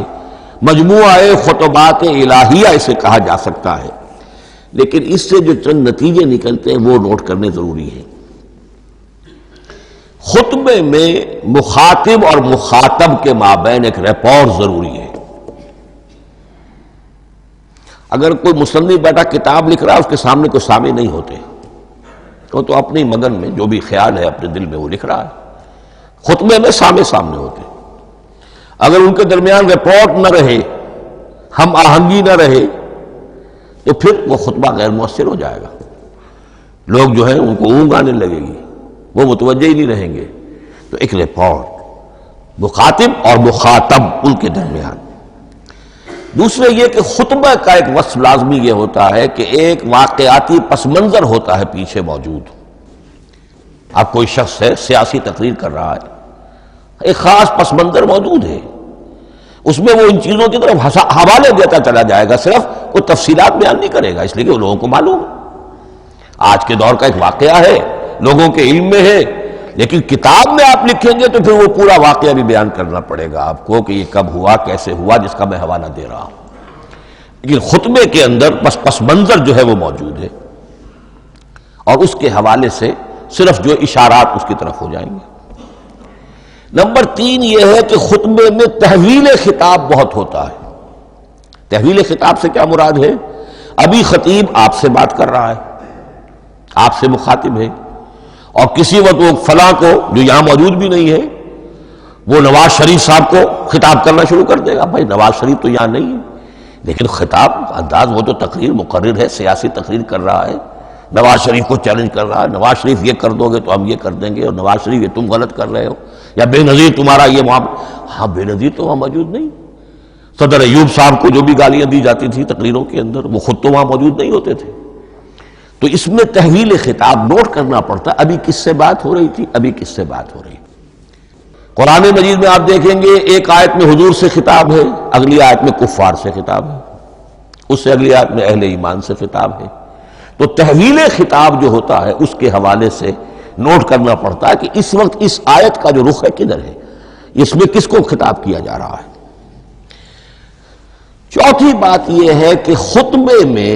Speaker 2: مجموعہ خطبات الہیہ اسے کہا جا سکتا ہے، لیکن اس سے جو چند نتیجے نکلتے ہیں وہ نوٹ کرنے ضروری ہے۔ خطبے میں مخاطب اور مخاطب کے مابین ایک ریپور ضروری ہے۔ اگر کوئی مصنف بیٹا کتاب لکھ رہا ہے، اس کے سامنے کوئی سامع نہیں ہوتے، وہ تو اپنی مگن میں جو بھی خیال ہے اپنے دل میں وہ لکھ رہا ہے۔ خطبے میں سامنے ہوتے، اگر ان کے درمیان ریپورٹ نہ رہے، ہم آہنگی نہ رہے، تو پھر وہ خطبہ غیر مؤثر ہو جائے گا، لوگ جو ہیں ان کو اونگ آنے لگے گی، وہ متوجہ ہی نہیں رہیں گے۔ تو ایک ریپورٹ مخاطب اور مخاطب ان کے درمیان۔ دوسرے یہ کہ خطبہ کا ایک وصف لازمی یہ ہوتا ہے کہ ایک واقعاتی پس منظر ہوتا ہے پیچھے موجود۔ اب کوئی شخص ہے سیاسی تقریر کر رہا ہے، ایک خاص پس منظر موجود ہے، اس میں وہ ان چیزوں کی طرف حوالے دیتا چلا جائے گا، صرف وہ تفصیلات بیان نہیں کرے گا، اس لیے کہ وہ لوگوں کو معلوم ہے آج کے دور کا ایک واقعہ ہے، لوگوں کے علم میں ہے، لیکن کتاب میں آپ لکھیں گے تو پھر وہ پورا واقعہ بھی بیان کرنا پڑے گا آپ کو کہ یہ کب ہوا، کیسے ہوا، جس کا میں حوالہ دے رہا ہوں۔ لیکن خطبے کے اندر پس منظر جو ہے وہ موجود ہے، اور اس کے حوالے سے صرف جو اشارات اس کی طرف ہو جائیں گے۔ نمبر 3 یہ ہے کہ خطبے میں تحویل خطاب بہت ہوتا ہے۔ تحویل خطاب سے کیا مراد ہے؟ ابھی خطیب آپ سے بات کر رہا ہے، آپ سے مخاطب ہے، اور کسی وقت وہ فلاں کو جو یہاں موجود بھی نہیں ہے وہ نواز شریف صاحب کو خطاب کرنا شروع کر دے گا. بھائی نواز شریف تو یہاں نہیں ہے، لیکن خطاب انداز وہ تو تقریر مقرر ہے، سیاسی تقریر کر رہا ہے، نواز شریف کو چیلنج کر رہا ہے. نواز شریف یہ کر دو گے تو ہم یہ کر دیں گے، اور نواز شریف یہ تم غلط کر رہے ہو، یا بے نظیر تمہارا یہ معاملہ. ہاں بے نظیر تو وہاں موجود نہیں. صدر ایوب صاحب کو جو بھی گالیاں دی جاتی تھی تقریروں کے اندر، وہ خود تو وہاں موجود نہیں ہوتے تھے. تو اس میں تحویل خطاب نوٹ کرنا پڑتا. ابھی کس سے بات ہو رہی تھی، ابھی کس سے بات ہو رہی تھی. قرآن مجید میں آپ دیکھیں گے ایک آیت میں حضور سے خطاب ہے، اگلی آیت میں کفار سے خطاب ہے، اس سے اگلی آیت میں اہل ایمان سے خطاب ہے. تو تحویل خطاب جو ہوتا ہے اس کے حوالے سے نوٹ کرنا پڑتا ہے کہ اس وقت اس آیت کا جو رخ ہے کدھر ہے، اس میں کس کو خطاب کیا جا رہا ہے. چوتھی بات یہ ہے کہ خطبے میں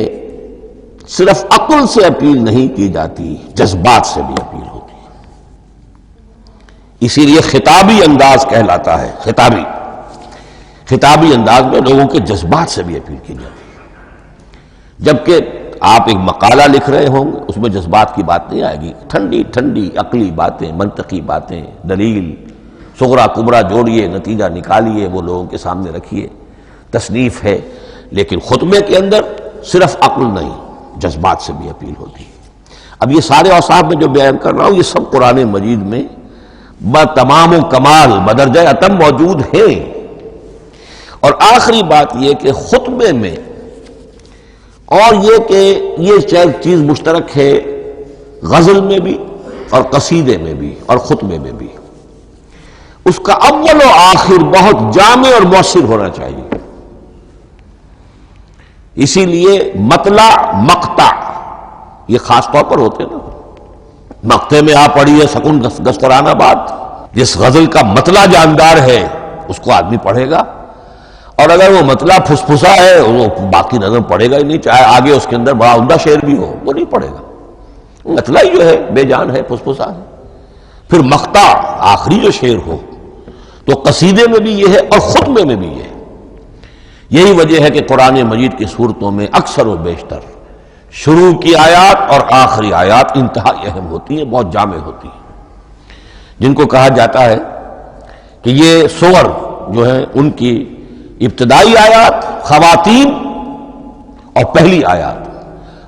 Speaker 2: صرف عقل سے اپیل نہیں کی جاتی، جذبات سے بھی اپیل ہوتی ہے. اسی لیے خطابی انداز کہلاتا ہے. خطابی انداز میں لوگوں کے جذبات سے بھی اپیل کی جاتی ہے. جبکہ آپ ایک مقالہ لکھ رہے ہوں گے اس میں جذبات کی بات نہیں آئے گی. ٹھنڈی ٹھنڈی عقلی باتیں، منطقی باتیں، دلیل صغرا کبرا جوڑیے، نتیجہ نکالیے، وہ لوگوں کے سامنے رکھیے، تصنیف ہے. لیکن خطبے کے اندر صرف عقل نہیں، جذبات سے بھی اپیل ہوتی ہے. اب یہ سارے اوصاف میں جو بیان کر رہا ہوں یہ سب قرآن مجید میں بتمام و کمال بدرجہ اتم موجود ہیں. اور آخری بات یہ کہ خطبے میں، اور یہ کہ یہ چیز مشترک ہے غزل میں بھی اور قصیدے میں بھی اور خطبے میں بھی، اس کا اول و آخر بہت جامع اور مؤثر ہونا چاہیے. اسی لیے مطلع مقطع یہ خاص طور پر ہوتے ہیں نا. مقطع میں آپ پڑھیے سکون گسترانہ بات، جس غزل کا مطلع جاندار ہے اس کو آدمی پڑھے گا، اور اگر وہ مطلع پھسپھسا ہے وہ باقی نظر پڑے گا ہی نہیں، چاہے آگے اس کے اندر بڑا عمدہ شعر بھی ہو وہ نہیں پڑے گا. مطلع ہی جو ہے بے جان ہے، پھسپھسا ہے. پھر مقطع آخری جو شعر ہو، تو قصیدے میں بھی یہ ہے اور خطبے میں بھی یہ ہے. یہی وجہ ہے کہ قرآن مجید کی صورتوں میں اکثر و بیشتر شروع کی آیات اور آخری آیات انتہائی اہم ہوتی ہیں، بہت جامع ہوتی ہیں، جن کو کہا جاتا ہے کہ یہ سور جو ہیں ان کی ابتدائی آیات، خواتین اور پہلی آیات.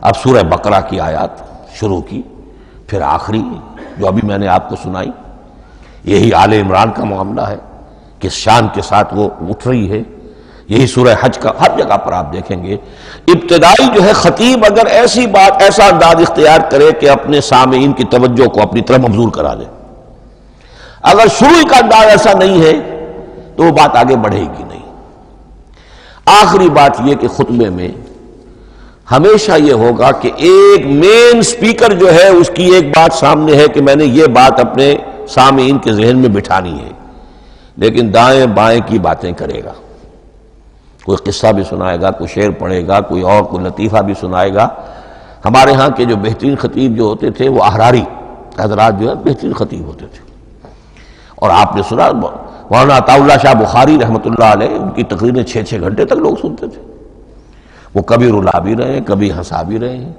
Speaker 2: اب سورہ بقرہ کی آیات شروع کی، پھر آخری جو ابھی میں نے آپ کو سنائی، یہی آل عمران کا معاملہ ہے، کس شان کے ساتھ وہ اٹھ رہی ہے. یہی سورہ حج کا ہر جگہ پر آپ دیکھیں گے ابتدائی جو ہے خطیب اگر ایسی بات، ایسا انداز اختیار کرے کہ اپنے سامعین کی توجہ کو اپنی طرف مبذول کرا دے، اگر شروع کا انداز ایسا نہیں ہے تو وہ بات آگے بڑھے گی نہیں. آخری بات یہ کہ خطبے میں ہمیشہ یہ ہوگا کہ ایک مین سپیکر جو ہے اس کی ایک بات سامنے ہے کہ میں نے یہ بات اپنے سامعین کے ذہن میں بٹھانی ہے، لیکن دائیں بائیں کی باتیں کرے گا. کوئی قصہ بھی سنائے گا، کوئی شعر پڑھے گا، کوئی اور کوئی لطیفہ بھی سنائے گا. ہمارے ہاں کے جو بہترین خطیب جو ہوتے تھے وہ احراری حضرات جو ہے بہترین خطیب ہوتے تھے. اور آپ نے سنا مولانا عطا اللہ شاہ بخاری رحمۃ اللہ علیہ، ان کی تقریریں 6 گھنٹے تک لوگ سنتے تھے. وہ کبھی رلا بھی رہے ہیں، کبھی ہنسا بھی رہے ہیں.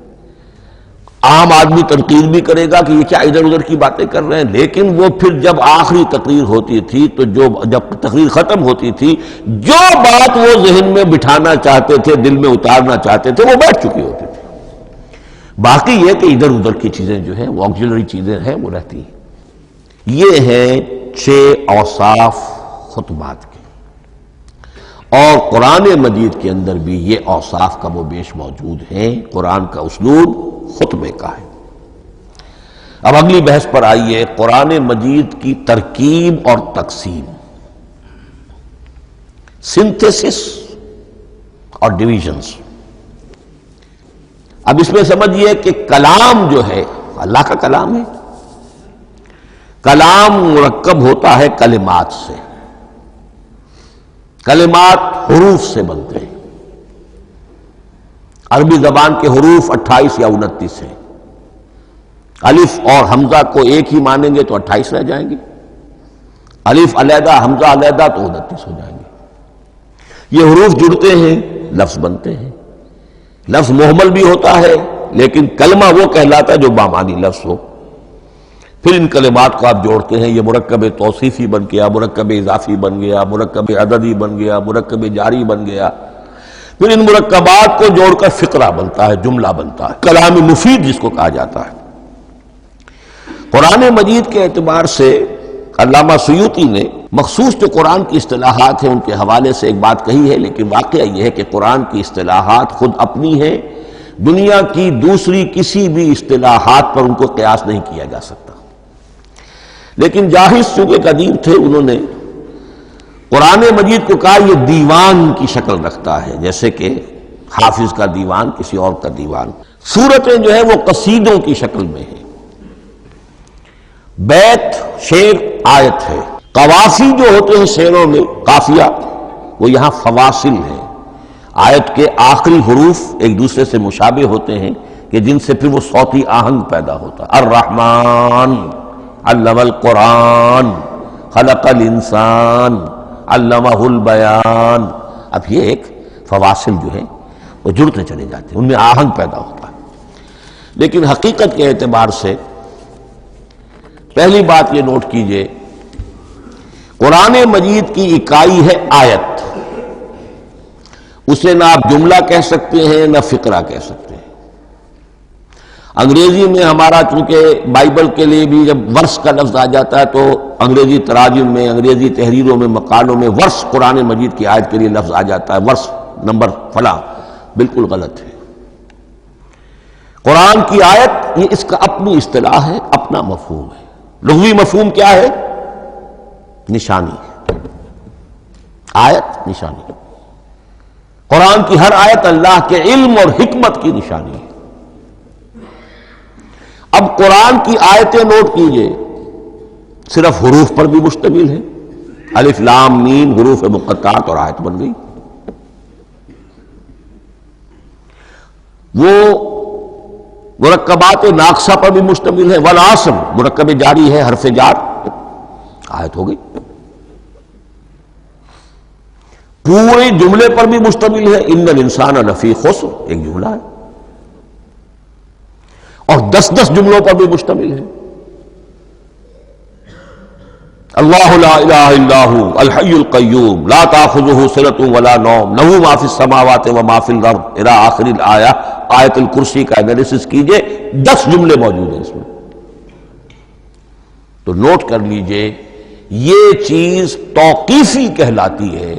Speaker 2: عام آدمی تنقید بھی کرے گا کہ یہ کیا ادھر ادھر کی باتیں کر رہے ہیں، لیکن وہ پھر جب آخری تقریر ہوتی تھی تو جب تقریر ختم ہوتی تھی، جو بات وہ ذہن میں بٹھانا چاہتے تھے، دل میں اتارنا چاہتے تھے، وہ بیٹھ چکی ہوتی تھی. باقی یہ کہ ادھر ادھر کی چیزیں جو ہیں وہ آکسیلری چیزیں ہیں وہ رہتی ہیں. یہ ہیں 6 اوصاف خطبات کے، اور قرآن مجید کے اندر بھی یہ اوصاف کم و بیش موجود ہیں. قرآن کا اسلوب خطبے کا ہے. اب اگلی بحث پر آئیے، قرآن مجید کی ترکیب اور تقسیم، سنتھیسس اور ڈویژنز. اب اس میں سمجھیے کہ کلام جو ہے اللہ کا کلام ہے. کلام مرکب ہوتا ہے کلمات سے. کلمات حروف سے بنتے ہیں. عربی زبان کے حروف 28 یا 29 ہیں. الف اور حمزہ کو ایک ہی مانیں گے تو 28 رہ جائیں گے. الف علیحدہ حمزہ علیحدہ تو 29 ہو جائیں گے. یہ حروف جڑتے ہیں، لفظ بنتے ہیں. لفظ محمل بھی ہوتا ہے لیکن کلمہ وہ کہلاتا ہے جو بامانی لفظ ہو. پھر ان کلمات کو آپ جوڑتے ہیں، یہ مرکب توصیفی بن گیا، مرکب اضافی بن گیا، مرکب عددی بن گیا، مرکب جاری بن گیا، پھر ان مرکبات کو جوڑ کر فقرہ بنتا ہے، جملہ بنتا ہے، کلام مفید جس کو کہا جاتا ہے۔ قرآن مجید کے اعتبار سے علامہ سیوطی نے مخصوص جو قرآن کی اصطلاحات ہیں ان کے حوالے سے ایک بات کہی ہے، لیکن واقعہ یہ ہے کہ قرآن کی اصطلاحات خود اپنی ہیں، دنیا کی دوسری کسی بھی اصطلاحات پر ان کو قیاس نہیں کیا جا سکتا۔ لیکن جاہز چونکہ قدیم تھے، انہوں نے قرآن مجید کو کہا یہ دیوان کی شکل رکھتا ہے، جیسے کہ حافظ کا دیوان، کسی اور کا دیوان۔ سورتیں جو ہے وہ قصیدوں کی شکل میں ہیں، بیت شعر آیت ہے، قوافی جو ہوتے ہیں شعروں میں قافیہ، وہ یہاں فواصل ہیں، آیت کے آخری حروف ایک دوسرے سے مشابہ ہوتے ہیں کہ جن سے پھر وہ صوتی آہنگ پیدا ہوتا ہے۔ الرحمن علم القرآن خلق الانسان علمہ البیان۔ اب یہ ایک فواصل جو ہیں وہ جڑتے چلے جاتے ہیں، ان میں آہنگ پیدا ہوتا ہے۔ لیکن حقیقت کے اعتبار سے پہلی بات یہ نوٹ کیجئے، قرآن مجید کی اکائی ہے آیت، اسے نہ آپ جملہ کہہ سکتے ہیں نہ فقرہ کہہ سکتے ہیں۔ انگریزی میں ہمارا چونکہ بائبل کے لیے بھی جب ورس کا لفظ آ جاتا ہے تو انگریزی تراجم میں، انگریزی تحریروں میں، مقالوں میں ورس قرآن مجید کی آیت کے لیے لفظ آ جاتا ہے، ورس نمبر فلاں، بالکل غلط ہے۔ قرآن کی آیت یہ اس کا اپنی اصطلاح ہے، اپنا مفہوم ہے۔ لغوی مفہوم کیا ہے؟ نشانی، آیت نشانی۔ قرآن کی ہر آیت اللہ کے علم اور حکمت کی نشانی ہے۔ اب قرآن کی آیتیں نوٹ کیجئے، صرف حروف پر بھی مشتمل ہے، الف لام میم حروف مقطعات اور آیت بن گئی۔ وہ مرکبات ناقصہ پر بھی مشتمل ہے، والعصر مرکب جاری ہے، حرف جار، آیت ہو گئی۔ پورے جملے پر بھی مشتمل ہے، ان الانسان لفی خسر، ایک جملہ ہے، اور 10 جملوں پر بھی مشتمل ہے۔ اللہ لا الہ الا ھو الحی القیوم لا تاخذہ سنۃ ولا نوم لہ ما فی السماوات وما فی الارض الی آخر الآیہ۔ آیت الکرسی کا انالیسس کیجئے، 10 جملے موجود ہیں اس میں۔ تو نوٹ کر لیجئے، یہ چیز توقیفی کہلاتی ہے،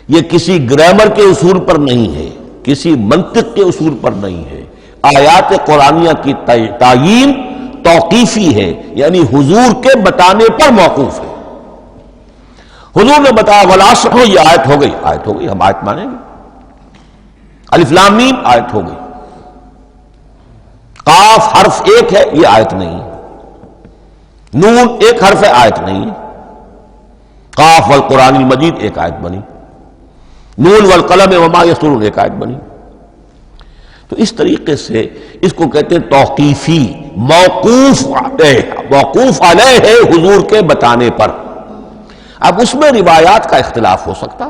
Speaker 2: یہ کسی گرامر کے اصول پر نہیں ہے، کسی منطق کے اصول پر نہیں ہے۔ آیات قرآنیہ کی تعیین توقیفی ہے، یعنی حضور کے بتانے پر موقوف ہے۔ حضور نے بتایا والعصر، یہ آیت ہو گئی، آیت ہو گئی، ہم آیت مانیں گے۔ الف لام میم آیت ہو گئی۔ قاف حرف ایک ہے، یہ آیت نہیں ہے۔ نون ایک حرف ہے، آیت نہیں ہے۔ قاف والقرآن المجید ایک آیت بنی، نون والقلم وما یسطرون ایک آیت بنی۔ تو اس طریقے سے اس کو کہتے ہیں توقیفی، موقوف علیہ ہے حضور کے بتانے پر۔ اب اس میں روایات کا اختلاف ہو سکتا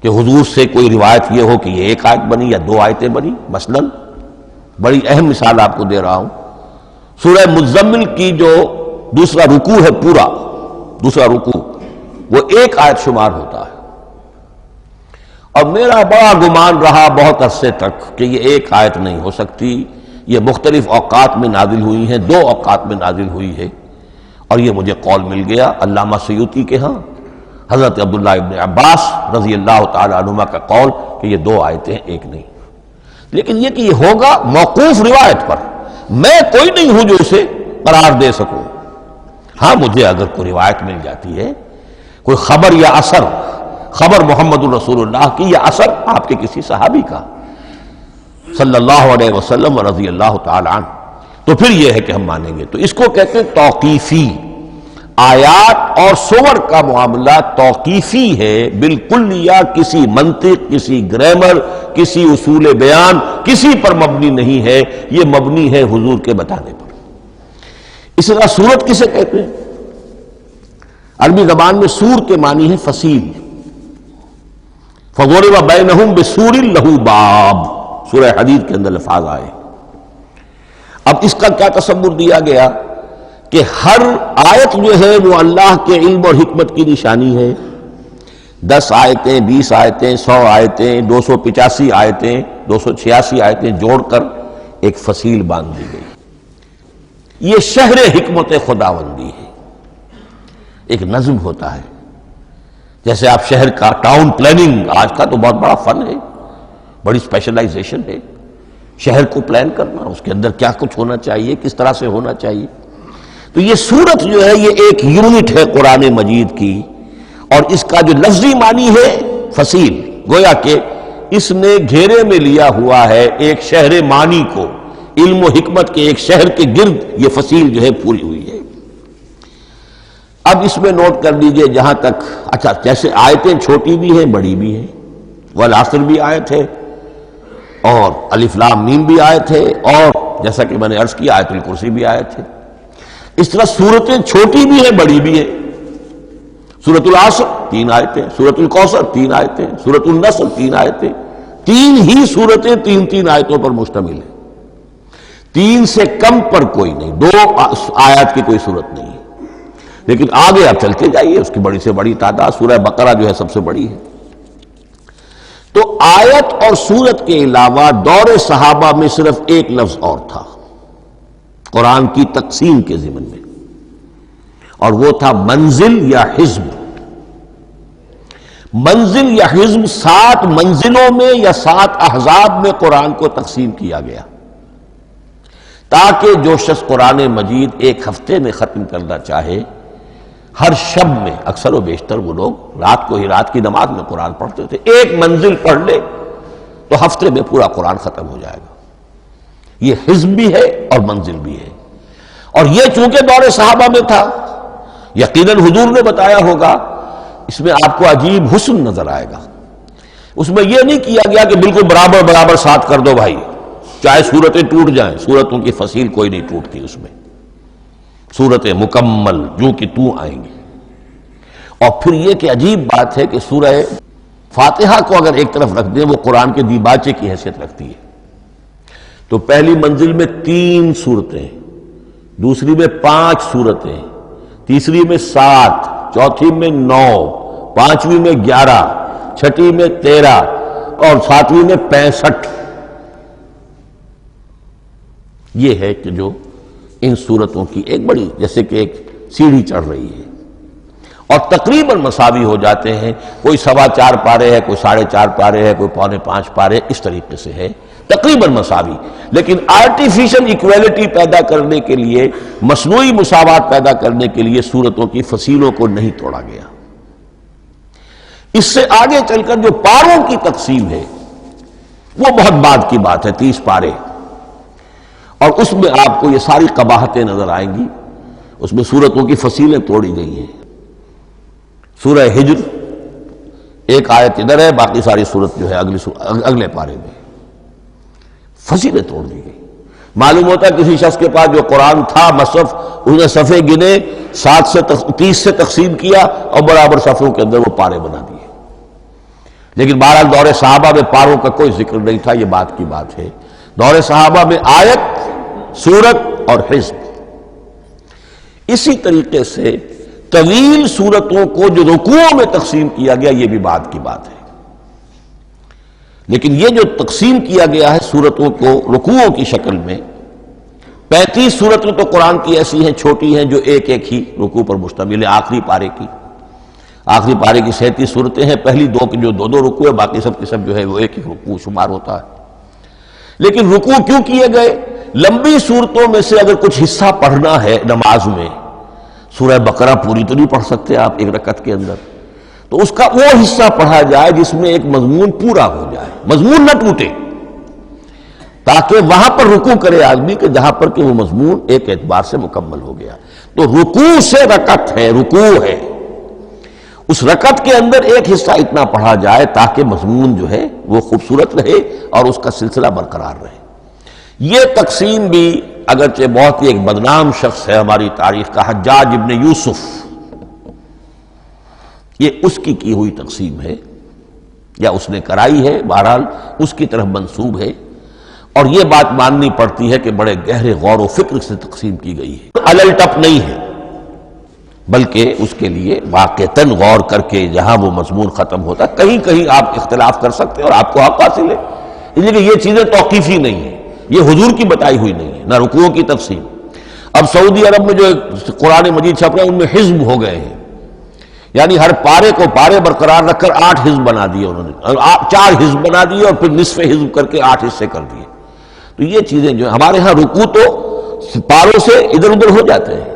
Speaker 2: کہ حضور سے کوئی روایت یہ ہو کہ یہ ایک آیت بنی یا 2 آیتیں بنی۔ مثلا بڑی اہم مثال آپ کو دے رہا ہوں، سورہ مزمل کی جو دوسرا رکوع ہے، پورا دوسرا رکوع وہ 1 آیت شمار ہوتا ہے، اور میرا بڑا گمان رہا بہت عرصے تک کہ یہ 1 آیت نہیں ہو سکتی، یہ مختلف اوقات میں نازل ہوئی ہیں، 2 اوقات میں نازل ہوئی ہے۔ اور یہ مجھے قول مل گیا علامہ سیوطی کے ہاں، حضرت عبداللہ ابن عباس رضی اللہ تعالی عنہما کا قول کہ یہ 2 آیتیں ہیں، 1 نہیں۔ لیکن یہ کہ یہ ہوگا موقوف روایت پر، میں کوئی نہیں ہوں جو اسے قرار دے سکوں۔ ہاں مجھے اگر کوئی روایت مل جاتی ہے، کوئی خبر یا اثر، خبر محمد الرسول اللہ کی یا اثر آپ کے کسی صحابی کا صلی اللہ علیہ وسلم و رضی اللہ تعالی عنہ، تو پھر یہ ہے کہ ہم مانیں گے۔ تو اس کو کہتے ہیں توقیفی۔ آیات اور سور کا معاملہ توقیفی ہے بالکل، یا کسی منطق، کسی گرامر، کسی اصول بیان، کسی پر مبنی نہیں ہے، یہ مبنی ہے حضور کے بتانے پر۔ اس طرح سورت کسے کہتے ہیں؟ عربی زبان میں سور کے معنی ہے فصیل۔ فَضُرِبَ بَيْنَهُمْ بِسُورٍ لَهُ بَابٌ، سورہ حدید کے اندر الفاظ آئے۔ اب اس کا کیا تصور دیا گیا کہ ہر آیت جو ہے وہ اللہ کے علم اور حکمت کی نشانی ہے. 10 آیتیں، 20 آیتیں، 100 آیتیں، 285 آیتیں، 286 آیتیں جوڑ کر ایک فصیل باندھ دی گئی. یہ شہر حکمت خداوندی ہے. ایک نظم ہوتا ہے، جیسے آپ شہر کا ٹاؤن پلاننگ آج کا تو بہت بڑا فن ہے، بڑی اسپیشلائزیشن ہے. شہر کو پلان کرنا، اس کے اندر کیا کچھ ہونا چاہیے، کس طرح سے ہونا چاہیے. تو یہ سورت جو ہے یہ ایک یونٹ ہے قرآن مجید کی، اور اس کا جو لفظی معنی ہے فصیل، گویا کہ اس نے گھیرے میں لیا ہوا ہے ایک شہر معنی کو، علم و حکمت کے ایک شہر کے گرد یہ فصیل جو ہے پوری ہوئی ہے. اب اس میں نوٹ کر لیجئے جہاں تک، اچھا جیسے آیتیں چھوٹی بھی ہیں بڑی بھی ہیں، والعصر بھی آیت ہے، اور الف لام میم بھی آیت ہے، اور جیسا کہ میں نے عرض کیا آیت الکرسی بھی آیت ہے. اس طرح سورتیں چھوٹی بھی ہیں بڑی بھی ہیں. سورۃ العصر 3 آیتیں، سورۃ الکوثر 3 آیتیں، سورۃ النصر 3 آیتیں. 3 ہی سورتیں 3 آیتوں پر مشتمل ہیں. 3 سے کم پر کوئی نہیں، 2 آیات کی کوئی صورت نہیں ہے. لیکن آگے آپ چلتے جائیے، اس کی بڑی سے بڑی تعداد سورہ بقرہ جو ہے سب سے بڑی ہے. تو آیت اور سورت کے علاوہ دور صحابہ میں صرف ایک لفظ اور تھا قرآن کی تقسیم کے ضمن میں، اور وہ تھا منزل یا حزب. منزل یا حزب 7 منزلوں میں یا 7 احزاب میں قرآن کو تقسیم کیا گیا، تاکہ جو شخص قرآن مجید ایک ہفتے میں ختم کرنا چاہے، ہر شب میں، اکثر و بیشتر وہ لوگ رات کو ہی رات کی نماز میں قرآن پڑھتے تھے، ایک منزل پڑھ لے تو ہفتے میں پورا قرآن ختم ہو جائے گا. یہ حزب بھی ہے اور منزل بھی ہے. اور یہ چونکہ دور صحابہ میں تھا، یقیناً حضور نے بتایا ہوگا، اس میں آپ کو عجیب حسن نظر آئے گا. اس میں یہ نہیں کیا گیا کہ بالکل برابر برابر ساتھ کر دو بھائی، چاہے صورتیں ٹوٹ جائیں. صورتوں کی فصیل کوئی نہیں ٹوٹتی، اس میں صورتیں مکمل جو کہ تو آئیں گی. اور پھر یہ کہ عجیب بات ہے کہ سورہ فاتحہ کو اگر ایک طرف رکھ دیں، وہ قرآن کے دیباچے کی حیثیت رکھتی ہے. تو پہلی منزل میں 3 صورتیں، دوسری میں 5 صورتیں، تیسری میں 7، چوتھی میں 9، پانچویں میں 11، چھٹی میں 13، اور 7ویں میں 65. یہ ہے کہ جو ان صورتوں کی ایک بڑی، جیسے کہ ایک سیڑھی چڑھ رہی ہے، اور تقریباً مساوی ہو جاتے ہیں. کوئی 4.25 پارے ہے، کوئی 4.5 پارے ہے، کوئی 4.25 پارے، اس طریقے سے ہے، تقریباً مساوی. لیکن آرٹیفیشل ایکویلٹی پیدا کرنے کے لیے، مصنوعی مساوات پیدا کرنے کے لیے صورتوں کی فصیلوں کو نہیں توڑا گیا. اس سے آگے چل کر جو پاروں کی تقسیم ہے وہ بہت بعد کی بات ہے، 30 پارے، اور اس میں آپ کو یہ ساری قباحتیں نظر آئیں گی. اس میں صورتوں کی فصیلیں توڑی گئی ہیں. سورہ ہجر ایک آیت ادھر ہے، باقی ساری صورت جو ہے اگلے پارے میں فصیلیں توڑ دی گئی. معلوم ہوتا ہے کسی شخص کے پاس جو قرآن تھا مصحف، اس نے صفحے گنے، 7 سے 30 سے تقسیم کیا، اور برابر صفحوں کے اندر وہ پارے بنا دیے. لیکن بہرحال دور صحابہ میں پاروں کا کوئی ذکر نہیں تھا. یہ بات کی بات ہے، دور صحابہ میں آیت، سورت اور حزب. اسی طریقے سے طویل سورتوں کو جو رکوعوں میں تقسیم کیا گیا، یہ بھی بات کی بات ہے. لیکن یہ جو تقسیم کیا گیا ہے سورتوں کو رکوعوں کی شکل میں، 35 سورتیں تو قرآن کی ایسی ہیں چھوٹی ہیں جو ایک ایک ہی رکوع پر مشتمل ہے. آخری پارے کی 37 صورتیں ہیں. پہلی 2 کی جو 2 رکوع ہے، باقی سب کے سب جو ہے وہ ایک ہی رکوع شمار ہوتا ہے. لیکن رکوع کیوں کیے گئے؟ لمبی صورتوں میں سے اگر کچھ حصہ پڑھنا ہے نماز میں، سورہ بقرہ پوری تو نہیں پڑھ سکتے آپ ایک رکعت کے اندر، تو اس کا وہ حصہ پڑھا جائے جس میں ایک مضمون پورا ہو جائے، مضمون نہ ٹوٹے، تاکہ وہاں پر رکوع کرے آدمی کہ جہاں پر کہ وہ مضمون ایک اعتبار سے مکمل ہو گیا. تو رکوع سے رکعت ہے، رکوع ہے، اس رکعت کے اندر ایک حصہ اتنا پڑھا جائے تاکہ مضمون جو ہے وہ خوبصورت رہے اور اس کا سلسلہ برقرار رہے. یہ تقسیم بھی اگرچہ بہت ہی ایک بدنام شخص ہے ہماری تاریخ کا، حجاج ابن یوسف، یہ اس کی ہوئی تقسیم ہے، یا اس نے کرائی ہے، بہرحال اس کی طرف منسوب ہے. اور یہ بات ماننی پڑتی ہے کہ بڑے گہرے غور و فکر سے تقسیم کی گئی ہے، الل ٹپ نہیں ہے، بلکہ اس کے لیے واقعتاً غور کر کے جہاں وہ مضمون ختم ہوتا ہے، کہیں کہیں آپ اختلاف کر سکتے ہیں اور آپ کو حق حاصل ہے، اس لیے کہ یہ چیزیں توقیفی نہیں ہیں، یہ حضور کی بتائی ہوئی نہیں ہے، نہ رکوعوں کی تفصیل۔ اب سعودی عرب میں جو قرآن مجید چھپ رہا ہے ان میں حزب ہو گئے ہیں، یعنی ہر پارے کو پارے برقرار رکھ کر 8 حزب بنا دیے انہوں نے، 4 حزب بنا دیے اور پھر نصف حزب کر کے 8 حصے کر دیے۔ تو یہ چیزیں جو ہمارے ہاں رکوع تو پاروں سے ادھر ادھر ہو جاتے ہیں،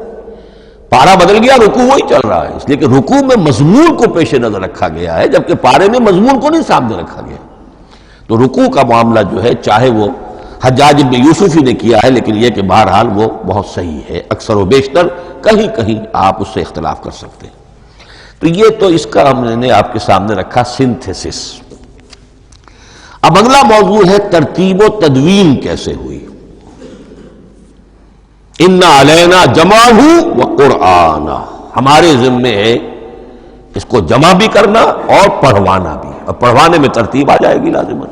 Speaker 2: پارا بدل گیا رکوع وہی چل رہا ہے، اس لیے کہ رکوع میں مضمون کو پیش نظر رکھا گیا ہے، جبکہ پارے میں مضمون کو نہیں سامنے رکھا گیا۔ تو رکوع کا معاملہ جو ہے چاہے وہ حجاج بن یوسف ہی نے کیا ہے، لیکن یہ کہ بہرحال وہ بہت صحیح ہے، اکثر و بیشتر، کہیں کہیں آپ اس سے اختلاف کر سکتے ہیں۔ تو یہ تو اس کا ہم نے آپ کے سامنے رکھا سنتھیسس۔ اب اگلا موضوع ہے ترتیب و تدوین کیسے ہوئی۔ ان علینا جمعہ و قرآن، ہمارے ذمے ہے اس کو جمع بھی کرنا اور پڑھوانا بھی، اور پڑھوانے میں ترتیب آ جائے گی لازماً۔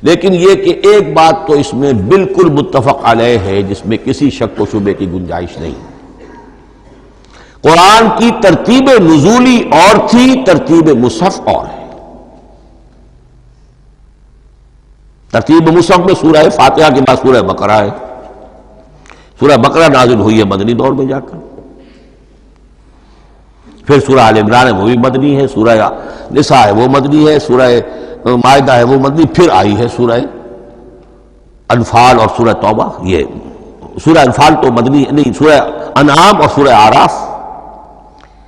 Speaker 2: لیکن یہ کہ ایک بات تو اس میں بالکل متفق علیہ ہے جس میں کسی شک و شبے کی گنجائش نہیں، قرآن کی ترتیب نزولی اور تھی، ترتیب مصحف اور ہے۔ ترتیب مصحف میں سورہ فاتحہ کے بعد سورہ بقرہ ہے، سورہ بقرہ نازل ہوئی ہے مدنی دور میں جا کر، پھر سورہ آل عمران ہے وہ بھی مدنی ہے، سورہ نساء ہے وہ مدنی ہے، سورہ مائدہ ہے وہ مدنی، پھر آئی ہے سورہ انفال اور سورہ توبہ۔ یہ سورہ انفال تو مدنی نہیں، سورہ انعام اور سورہ اعراف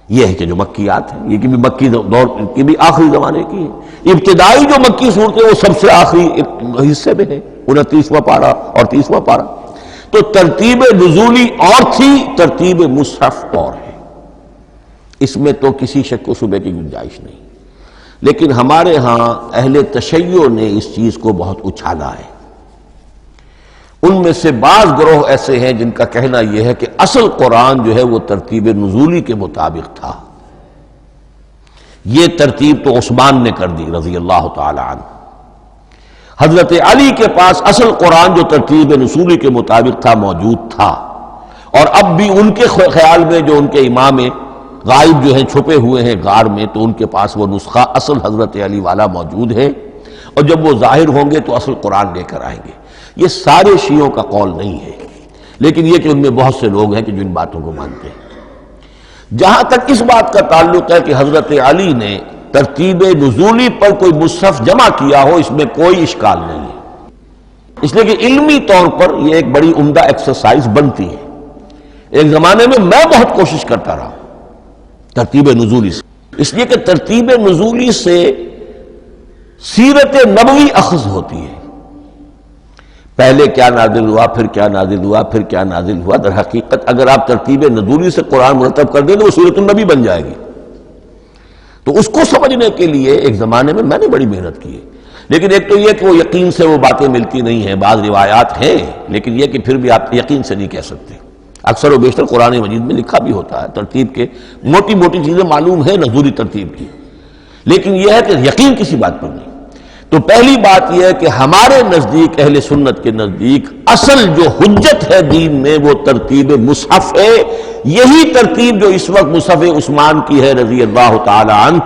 Speaker 2: یہ ہے کہ جو مکیات ہیں، یہ کہ بھی مکی دور کی بھی آخری زمانے کی ہے۔ ابتدائی جو مکی صورتیں وہ سب سے آخری حصے میں ہے، 29واں پارہ اور 30واں پارہ۔ تو ترتیب نزولی اور تھی، ترتیب مصحف اور ہے، اس میں تو کسی شک و شبے کی گنجائش نہیں۔ لیکن ہمارے ہاں اہل تشیع نے اس چیز کو بہت اچھالا ہے۔ ان میں سے بعض گروہ ایسے ہیں جن کا کہنا یہ ہے کہ اصل قرآن جو ہے وہ ترتیب نزولی کے مطابق تھا، یہ ترتیب تو عثمان نے کر دی رضی اللہ تعالی عنہ۔ حضرت علی کے پاس اصل قرآن جو ترتیب نزولی کے مطابق تھا موجود تھا، اور اب بھی ان کے خیال میں جو ان کے امام غائب جو ہیں چھپے ہوئے ہیں غار میں، تو ان کے پاس وہ نسخہ اصل حضرت علی والا موجود ہے، اور جب وہ ظاہر ہوں گے تو اصل قرآن لے کر آئیں گے۔ یہ سارے شیعوں کا قول نہیں ہے، لیکن یہ کہ ان میں بہت سے لوگ ہیں کہ جو ان باتوں کو مانتے ہیں۔ جہاں تک اس بات کا تعلق ہے کہ حضرت علی نے ترتیب نزولی پر کوئی مصحف جمع کیا ہو، اس میں کوئی اشکال نہیں ہے، اس لیے کہ علمی طور پر یہ ایک بڑی عمدہ ایکسرسائز بنتی ہے۔ ایک زمانے میں میں بہت کوشش کرتا رہا ترتیب نزولی سے، اس لیے کہ ترتیب نزولی سے سیرت نبوی اخذ ہوتی ہے، پہلے کیا نازل ہوا، پھر کیا نازل ہوا، پھر کیا نازل ہوا۔ در حقیقت اگر آپ ترتیب نزولی سے قرآن مرتب کر دیں تو وہ سورۃ النبی بن جائے گی۔ تو اس کو سمجھنے کے لیے ایک زمانے میں نے بڑی محنت کی ہے، لیکن ایک تو یہ کہ وہ یقین سے وہ باتیں ملتی نہیں ہیں، بعض روایات ہیں، لیکن یہ کہ پھر بھی آپ یقین سے نہیں کہہ سکتے۔ اکثر و بیشتر قرآن مجید میں لکھا بھی ہوتا ہے، ترتیب کے موٹی موٹی چیزیں معلوم ہے نزولی ترتیب کی، لیکن یہ ہے کہ یقین کسی بات پر نہیں۔ تو پہلی بات یہ ہے کہ ہمارے نزدیک، اہل سنت کے نزدیک، اصل جو حجت ہے دین میں وہ ترتیب مصحف ہے۔ یہی ترتیب جو اس وقت مصحف عثمان کی ہے رضی اللہ تعالی عنہ،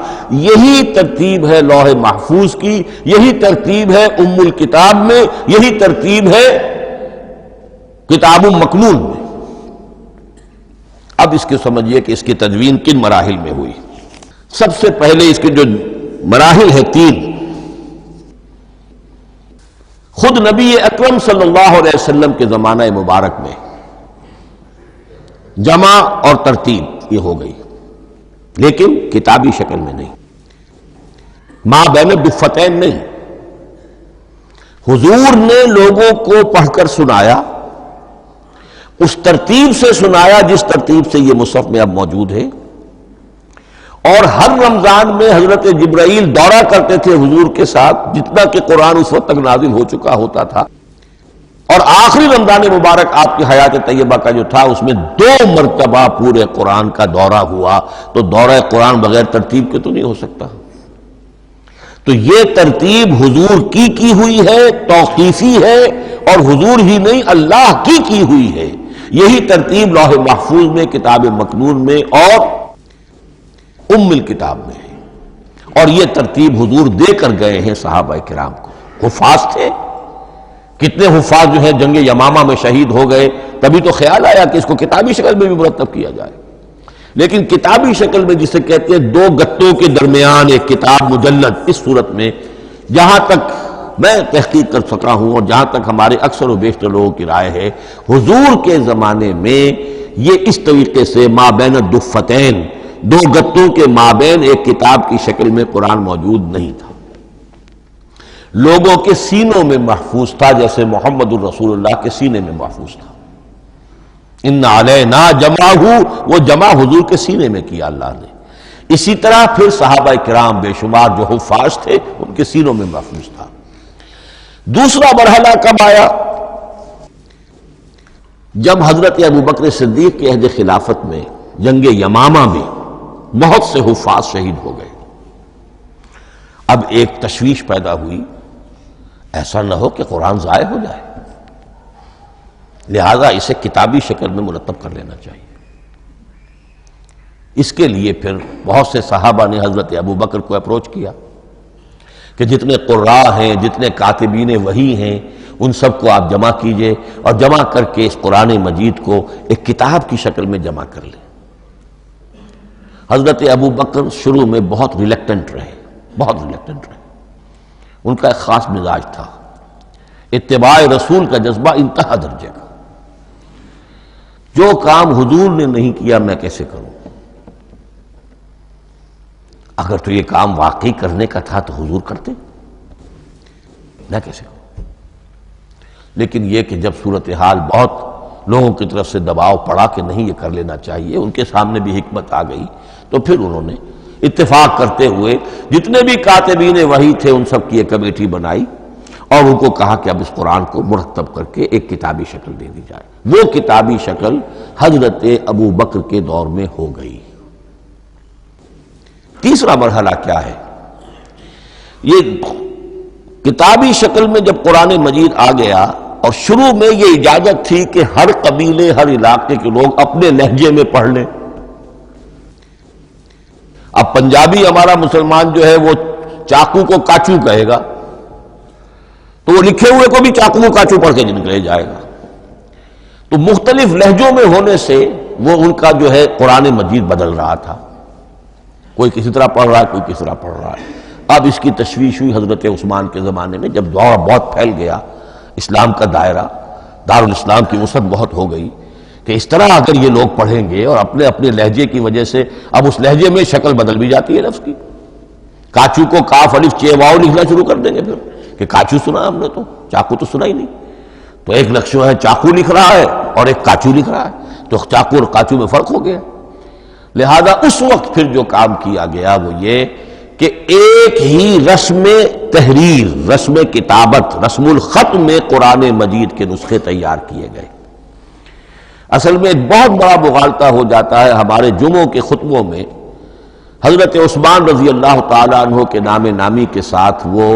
Speaker 2: یہی ترتیب ہے لوح محفوظ کی، یہی ترتیب ہے ام الکتاب میں، یہی ترتیب ہے کتاب مکنون میں۔ اب اس کے سمجھیے کہ اس کی تدوین کن مراحل میں ہوئی۔ سب سے پہلے اس کے جو مراحل ہیں 3، خود نبی اکرم صلی اللہ علیہ وسلم کے زمانہ مبارک میں جمع اور ترتیب یہ ہو گئی، لیکن کتابی شکل میں نہیں، ما بین الدفتین نہیں۔ حضور نے لوگوں کو پڑھ کر سنایا، اس ترتیب سے سنایا جس ترتیب سے یہ مصحف میں اب موجود ہے، اور ہر رمضان میں حضرت جبرائیل دورہ کرتے تھے حضور کے ساتھ، جتنا کہ قرآن اس وقت تک نازل ہو چکا ہوتا تھا، اور آخری رمضان مبارک آپ کی حیات طیبہ کا جو تھا اس میں 2 مرتبہ پورے قرآن کا دورہ ہوا۔ تو دورہ قرآن بغیر ترتیب کے تو نہیں ہو سکتا۔ تو یہ ترتیب حضور کی ہوئی ہے، توقیفی ہے، اور حضور ہی نہیں اللہ کی ہوئی ہے۔ یہی ترتیب لوح محفوظ میں، کتاب مکنون میں اور ام الکتاب میں ہے، اور یہ ترتیب حضور دے کر گئے ہیں صحابہ کرام کو۔ حفاظ تھے، کتنے حفاظ جو ہیں جنگ یمامہ میں شہید ہو گئے، تبھی تو خیال آیا کہ اس کو کتابی شکل میں بھی مرتب کیا جائے۔ لیکن کتابی شکل میں جسے کہتے ہیں دو گتوں کے درمیان ایک کتاب مجلد، اس صورت میں جہاں تک میں تحقیق کر سکا ہوں اور جہاں تک ہمارے اکثر و بیشتر لوگوں کی رائے ہے، حضور کے زمانے میں یہ اس طریقے سے مابین الدفتین، دو گتوں کے مابین ایک کتاب کی شکل میں قرآن موجود نہیں تھا۔ لوگوں کے سینوں میں محفوظ تھا، جیسے محمد الرسول اللہ کے سینے میں محفوظ تھا۔ ان علینا جمعہ، وہ جمع حضور کے سینے میں کیا اللہ نے۔ اسی طرح پھر صحابہ کرام بے شمار جو حفاظ تھے ان کے سینوں میں محفوظ تھا۔ دوسرا مرحلہ کب آیا؟ جب حضرت ابوبکر صدیق کے عہد خلافت میں جنگ یمامہ میں بہت سے حفاظ شہید ہو گئے۔ اب ایک تشویش پیدا ہوئی، ایسا نہ ہو کہ قرآن ضائع ہو جائے، لہذا اسے کتابی شکل میں مرتب کر لینا چاہیے۔ اس کے لیے پھر بہت سے صحابہ نے حضرت ابوبکر کو اپروچ کیا کہ جتنے قراء ہیں، جتنے کاتبین وحی ہیں، ان سب کو آپ جمع کیجئے اور جمع کر کے اس قرآن مجید کو ایک کتاب کی شکل میں جمع کر لیں۔ حضرت ابوبکر شروع میں بہت ریلیکٹنٹ رہے، ان کا ایک خاص مزاج تھا، اتباع رسول کا جذبہ انتہا درجے کا۔ جو کام حضور نے نہیں کیا میں کیسے کروں؟ اگر تو یہ کام واقعی کرنے کا تھا تو حضور کرتے، میں کیسے کروں؟ لیکن یہ کہ جب صورتحال بہت لوگوں کی طرف سے دباؤ پڑا کہ نہیں یہ کر لینا چاہیے، ان کے سامنے بھی حکمت آ گئی، تو پھر انہوں نے اتفاق کرتے ہوئے جتنے بھی کاتبین وحی تھے ان سب کی ایک کمیٹی بنائی اور ان کو کہا کہ اب اس قرآن کو مرتب کر کے ایک کتابی شکل دے دی جائے۔ وہ کتابی شکل حضرت ابوبکر کے دور میں ہو گئی۔ تیسرا مرحلہ کیا ہے؟ یہ کتابی شکل میں جب قرآن مجید آ گیا اور شروع میں یہ اجازت تھی کہ ہر قبیلے، ہر علاقے کے لوگ اپنے لہجے میں پڑھ لیں۔ اب پنجابی ہمارا مسلمان جو ہے وہ چاقو کو کاچو کہے گا تو وہ لکھے ہوئے کو بھی چاقو کو کاچو پڑھ کے نکلے جائے گا۔ تو مختلف لہجوں میں ہونے سے وہ ان کا جو ہے قرآن مجید بدل رہا تھا، کوئی کسی طرح پڑھ رہا ہے، کوئی کس طرح پڑھ رہا ہے۔ اب اس کی تشویش ہوئی حضرت عثمان کے زمانے میں، جب دور بہت پھیل گیا، اسلام کا دائرہ، دارالاسلام کی وسعت بہت ہو گئی کہ اس طرح اگر یہ لوگ پڑھیں گے اور اپنے اپنے لہجے کی وجہ سے اب اس لہجے میں شکل بدل بھی جاتی ہے لفظ کی۔ کاچو کو کاف الف چے واو لکھنا شروع کر دیں گے پھر کہ کاچو سنا ہم نے، تو چاقو تو سنا ہی نہیں۔ تو ایک لفظ ہے چاقو لکھ رہا ہے اور ایک کاچو لکھ رہا ہے، تو چاقو اور کاچو میں فرق ہو گیا۔ لہذا اس وقت پھر جو کام کیا گیا وہ یہ کہ ایک ہی رسم تحریر، رسم کتابت، رسم الخط میں قرآن مجید کے نسخے تیار کیے گئے۔ اصل میں ایک بہت بڑا مغالطہ ہو جاتا ہے ہمارے جمعوں کے خطبوں میں، حضرت عثمان رضی اللہ تعالیٰ عنہ کے نام نامی کے ساتھ وہ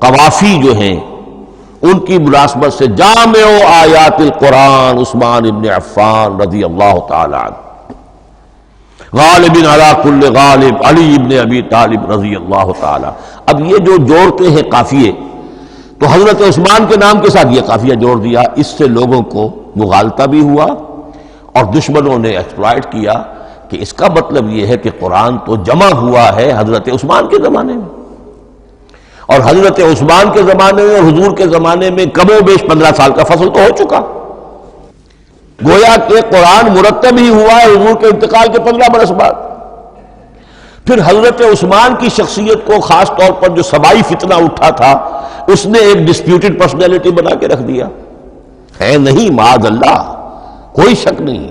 Speaker 2: قوافی جو ہیں ان کی مناسبت سے جامع آیات القرآن عثمان ابن عفان رضی اللہ تعالیٰ عنہ، غالب علی کل غالب علی ابن ابی طالب رضی اللہ تعالیٰ۔ اب یہ جو جوڑتے ہیں قافیے، تو حضرت عثمان کے نام کے ساتھ یہ قافیہ جوڑ دیا، اس سے لوگوں کو مغالطہ بھی ہوا اور دشمنوں نے ایکسپلائٹ کیا کہ اس کا مطلب یہ ہے کہ قرآن تو جمع ہوا ہے حضرت عثمان کے زمانے میں، اور حضرت عثمان کے زمانے میں اور حضور کے زمانے میں کم و بیش 15 سال کا فصل تو ہو چکا، گویا کہ قرآن مرتب ہی ہوا ہے حضور کے انتقال کے 15 برس بعد۔ پھر حضرت عثمان کی شخصیت کو خاص طور پر جو سبائی فتنہ اٹھا تھا اس نے ایک ڈسپیوٹڈ پرسنالٹی بنا کے رکھ دیا ہے، نہیں معاذ اللہ، کوئی شک نہیں،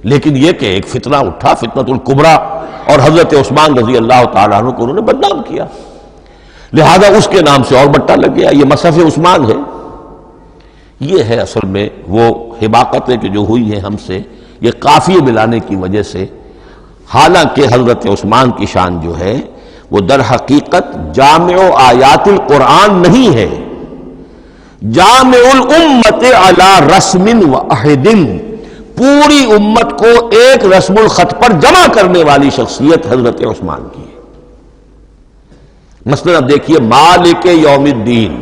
Speaker 2: لیکن یہ کہ ایک فتنہ اٹھا، فتنۃ الکبریٰ، اور حضرت عثمان رضی اللہ تعالیٰ عنہ کو انہوں نے بدنام کیا، لہذا اس کے نام سے اور بٹا لگ گیا، یہ مصحف عثمان ہے۔ یہ ہے اصل میں وہ حماقتیں کہ جو ہوئی ہیں ہم سے، یہ قافیے ملانے کی وجہ سے، حالانکہ حضرت عثمان کی شان جو ہے وہ در حقیقت جامع آیات القرآن نہیں ہے، جامع الامت علی رسم واحد، پوری امت کو ایک رسم الخط پر جمع کرنے والی شخصیت حضرت عثمان کی ہے۔ مثلا اب دیکھیے مالک یوم الدین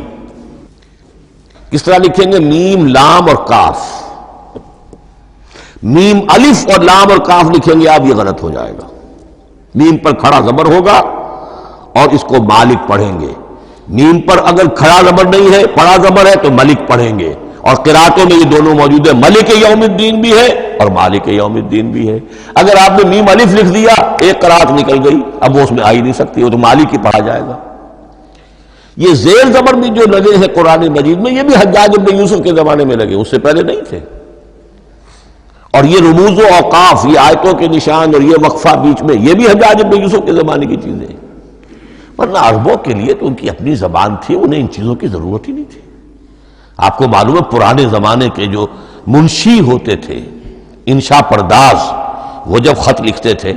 Speaker 2: کس طرح لکھیں گے؟ میم لام اور کاف، میم الف اور لام اور کاف لکھیں گے آپ، یہ غلط ہو جائے گا۔ میم پر کھڑا زبر ہوگا اور اس کو مالک پڑھیں گے، میم پر اگر کھڑا زبر نہیں ہے پڑھا زبر ہے تو ملک پڑھیں گے، اور قراتوں میں یہ دونوں موجود ہے، ملک یوم الدین بھی ہے اور مالک یوم الدین بھی ہے۔ اگر آپ نے میم الف لکھ دیا ایک قرات نکل گئی، اب وہ اس میں آ ہی نہیں سکتی، وہ تو مالک ہی پڑھا جائے گا۔ یہ زیر زبر بھی جو لگے ہیں قرآن مجید میں، یہ بھی حجاج بن یوسف کے زمانے میں لگے، اس سے پہلے نہیں تھے۔ اور یہ رموز و اوقاف، یہ آیتوں کے نشان اور یہ وقفہ بیچ میں، یہ بھی حجاج بن یوسف کے زمانے کی چیزیں ہیں، ورنہ عربوں کے لیے تو ان کی اپنی زبان تھی، انہیں ان چیزوں کی ضرورت ہی نہیں تھی۔ آپ کو معلوم ہے پرانے زمانے کے جو منشی ہوتے تھے، انشاء پرداز، وہ جب خط لکھتے تھے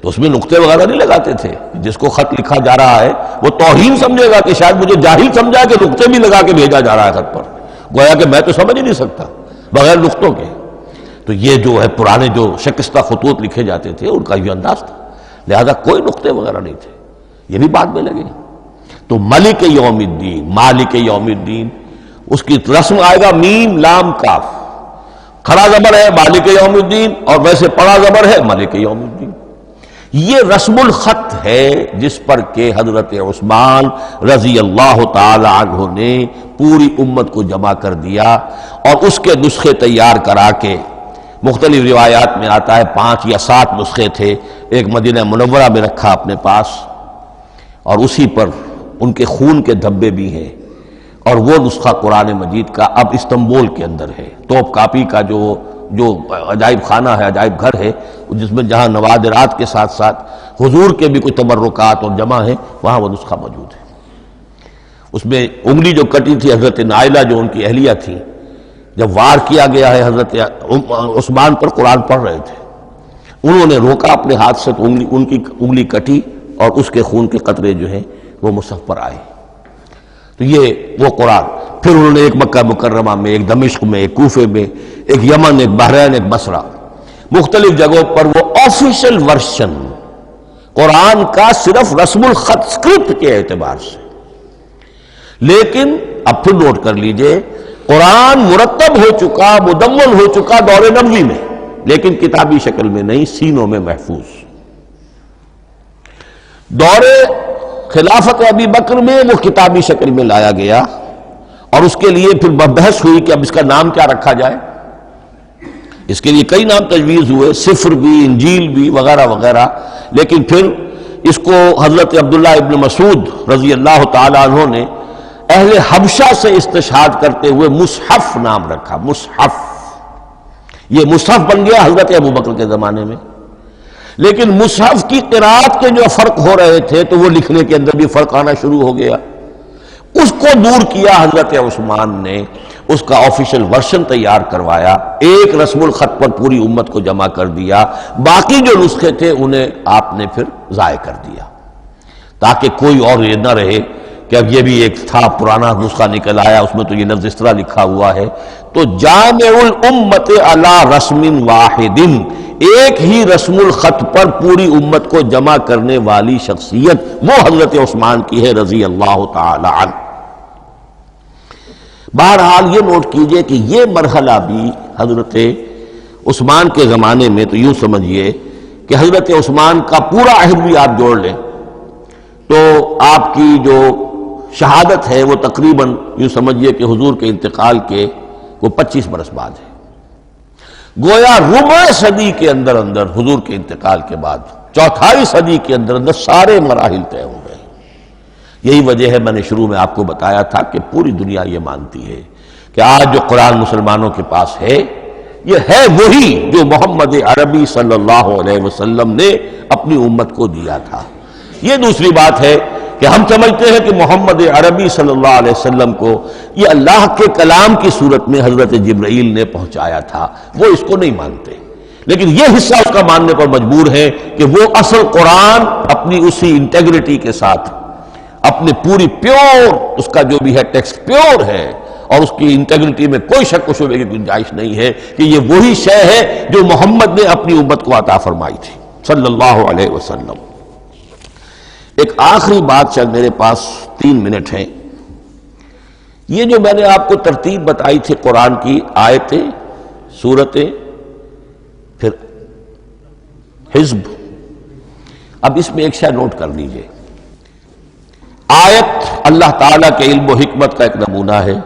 Speaker 2: تو اس میں نقطے وغیرہ نہیں لگاتے تھے۔ جس کو خط لکھا جا رہا ہے وہ توہین سمجھے گا کہ شاید مجھے جاہل سمجھا کہ نقطے بھی لگا کے بھیجا جا رہا ہے خط پر، گویا کہ میں تو سمجھ ہی نہیں سکتا بغیر نقطوں کے۔ تو یہ جو ہے پرانے جو شکستہ خطوط لکھے جاتے تھے ان کا یہ انداز تھا، لہذا کوئی نقطے وغیرہ نہیں تھے، یہ بھی بعد میں لگے۔ تو ملک یوم الدین، مالک یوم الدین، اس کی رسم آئے گا میم لام کاف، کھڑا زبر ہے مالک یوم الدین اور ویسے پڑا زبر ہے ملک یوم الدین۔ یہ رسم الخط ہے جس پر کہ حضرت عثمان رضی اللہ تعالی عنہ نے پوری امت کو جمع کر دیا، اور اس کے نسخے تیار کرا کے، مختلف روایات میں آتا ہے 5 یا 7 نسخے تھے، ایک مدینہ منورہ میں رکھا اپنے پاس، اور اسی پر ان کے خون کے دھبے بھی ہیں، اور وہ نسخہ قرآن مجید کا اب استنبول کے اندر ہے، توپ کاپی کا جو عجائب خانہ ہے، عجائب گھر ہے، جس میں جہاں نوادرات کے ساتھ ساتھ حضور کے بھی کچھ تبرکات اور جمع ہیں، وہاں وہ نسخہ موجود ہے۔ اس میں انگلی جو کٹی تھی حضرت نائلہ جو ان کی اہلیہ تھی، جب وار کیا گیا ہے حضرت عثمان پر، قرآن پڑھ رہے تھے، انہوں نے روکا اپنے ہاتھ سے تو ان کی انگلی کٹی اور اس کے خون کے قطرے جو ہیں وہ مصحف پر آئے۔ تو یہ وہ قرآن، پھر انہوں نے ایک مکہ مکرمہ میں، ایک دمشق میں، ایک کوفے میں، ایک یمن، ایک بحرین، ایک بصرہ، مختلف جگہوں پر وہ آفیشل ورشن قرآن کا صرف رسم الخط اسکرپٹ کے اعتبار سے۔ لیکن اب پھر نوٹ کر لیجئے، قرآن مرتب ہو چکا، مدون ہو چکا دور نبوی میں، لیکن کتابی شکل میں نہیں، سینوں میں محفوظ۔ دور خلافت ابی بکر میں وہ کتابی شکل میں لایا گیا، اور اس کے لیے پھر بحث ہوئی کہ اب اس کا نام کیا رکھا جائے۔ اس کے لیے کئی نام تجویز ہوئے، سفر بھی، انجیل بھی، وغیرہ وغیرہ، لیکن پھر اس کو حضرت عبداللہ ابن مسعود رضی اللہ تعالی عنہ نے اہل حبشہ سے استشہاد کرتے ہوئے مصحف نام رکھا، مصحف۔ یہ مصحف بن گیا حضرت ابو بکر کے زمانے میں، لیکن مصحف کی قرات کے جو فرق ہو رہے تھے تو وہ لکھنے کے اندر بھی فرق آنا شروع ہو گیا، اس کو دور کیا حضرت عثمان نے، اس کا آفیشل ورشن تیار کروایا، ایک رسم الخط پر پوری امت کو جمع کر دیا، باقی جو نسخے تھے انہیں آپ نے پھر ضائع کر دیا، تاکہ کوئی اور یہ نہ رہے کہ اب یہ بھی ایک تھا پرانا نسخہ نکل آیا، اس میں تو یہ لفظ اس طرح لکھا ہوا ہے۔ تو جامع الامت علی رسم واحد، ایک ہی رسم الخط پر پوری امت کو جمع کرنے والی شخصیت وہ حضرت عثمان کی ہے رضی اللہ تعالی عنہ۔ بہرحال یہ نوٹ کیجئے کہ یہ مرحلہ بھی حضرت عثمان کے زمانے میں، تو یوں سمجھیے کہ حضرت عثمان کا پورا عہد بھی آپ جوڑ لیں تو آپ کی جو شہادت ہے وہ تقریباً یوں سمجھیے کہ حضور کے انتقال کے وہ 25 برس بعد ہے، گویا ربع صدی کے اندر اندر حضور کے انتقال کے بعد، چوتھائی صدی کے اندر اندر سارے مراحل طے ہو گئے۔ یہی وجہ ہے میں نے شروع میں آپ کو بتایا تھا کہ پوری دنیا یہ مانتی ہے کہ آج جو قرآن مسلمانوں کے پاس ہے یہ ہے وہی جو محمد عربی صلی اللہ علیہ وسلم نے اپنی امت کو دیا تھا۔ یہ دوسری بات ہے کہ ہم سمجھتے ہیں کہ محمد عربی صلی اللہ علیہ وسلم کو یہ اللہ کے کلام کی صورت میں حضرت جبرائیل نے پہنچایا تھا، وہ اس کو نہیں مانتے، لیکن یہ حصہ اس کا ماننے پر مجبور ہے کہ وہ اصل قرآن اپنی اسی انٹیگریٹی کے ساتھ، اپنے پوری پیور، اس کا جو بھی ہے ٹیکسٹ پیور ہے، اور اس کی انٹیگریٹی میں کوئی شک و شبہ کی گنجائش نہیں ہے کہ یہ وہی شے ہے جو محمد نے اپنی امت کو عطا فرمائی تھی صلی اللہ علیہ وسلم۔ ایک آخری بات، شاید میرے پاس 3 منٹ ہیں۔ یہ جو میں نے آپ کو ترتیب بتائی تھی قرآن کی، آیتیں، سورتیں، پھر حزب، اب اس میں ایک شے نوٹ کر لیجئے۔ آیت اللہ تعالیٰ کے علم و حکمت کا ایک نمونہ ہے۔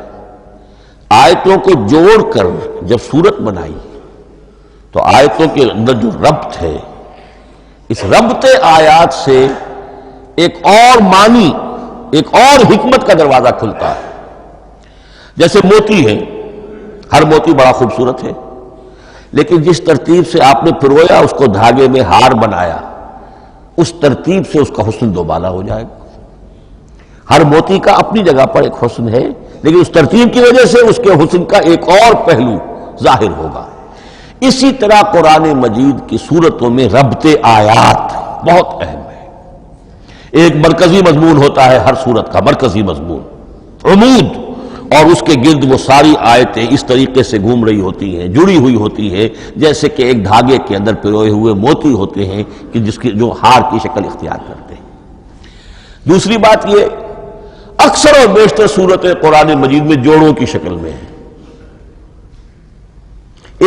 Speaker 2: آیتوں کو جوڑ کر جب سورت بنائی تو آیتوں کے اندر جو ربط ہے، اس ربط آیات سے ایک اور معنی، ایک اور حکمت کا دروازہ کھلتا ہے۔ جیسے موتی ہے، ہر موتی بڑا خوبصورت ہے، لیکن جس ترتیب سے آپ نے پرویا، اس کو دھاگے میں ہار بنایا، اس ترتیب سے اس کا حسن دوبالا ہو جائے گا۔ ہر موتی کا اپنی جگہ پر ایک حسن ہے، لیکن اس ترتیب کی وجہ سے اس کے حسن کا ایک اور پہلو ظاہر ہوگا۔ اسی طرح قرآن مجید کی صورتوں میں ربط آیات بہت اہم ہے۔ ایک مرکزی مضمون ہوتا ہے ہر صورت کا، مرکزی مضمون، عمود، اور اس کے گرد وہ ساری آیتیں اس طریقے سے گھوم رہی ہوتی ہیں، جڑی ہوئی ہوتی ہے، جیسے کہ ایک دھاگے کے اندر پروئے ہوئے موتی ہوتے ہیں کہ جس کی جو ہار کی شکل اختیار کرتے ہیں۔ دوسری بات یہ، اکثر اور بیشتر صورتیں قرآن مجید میں جوڑوں کی شکل میں ہیں۔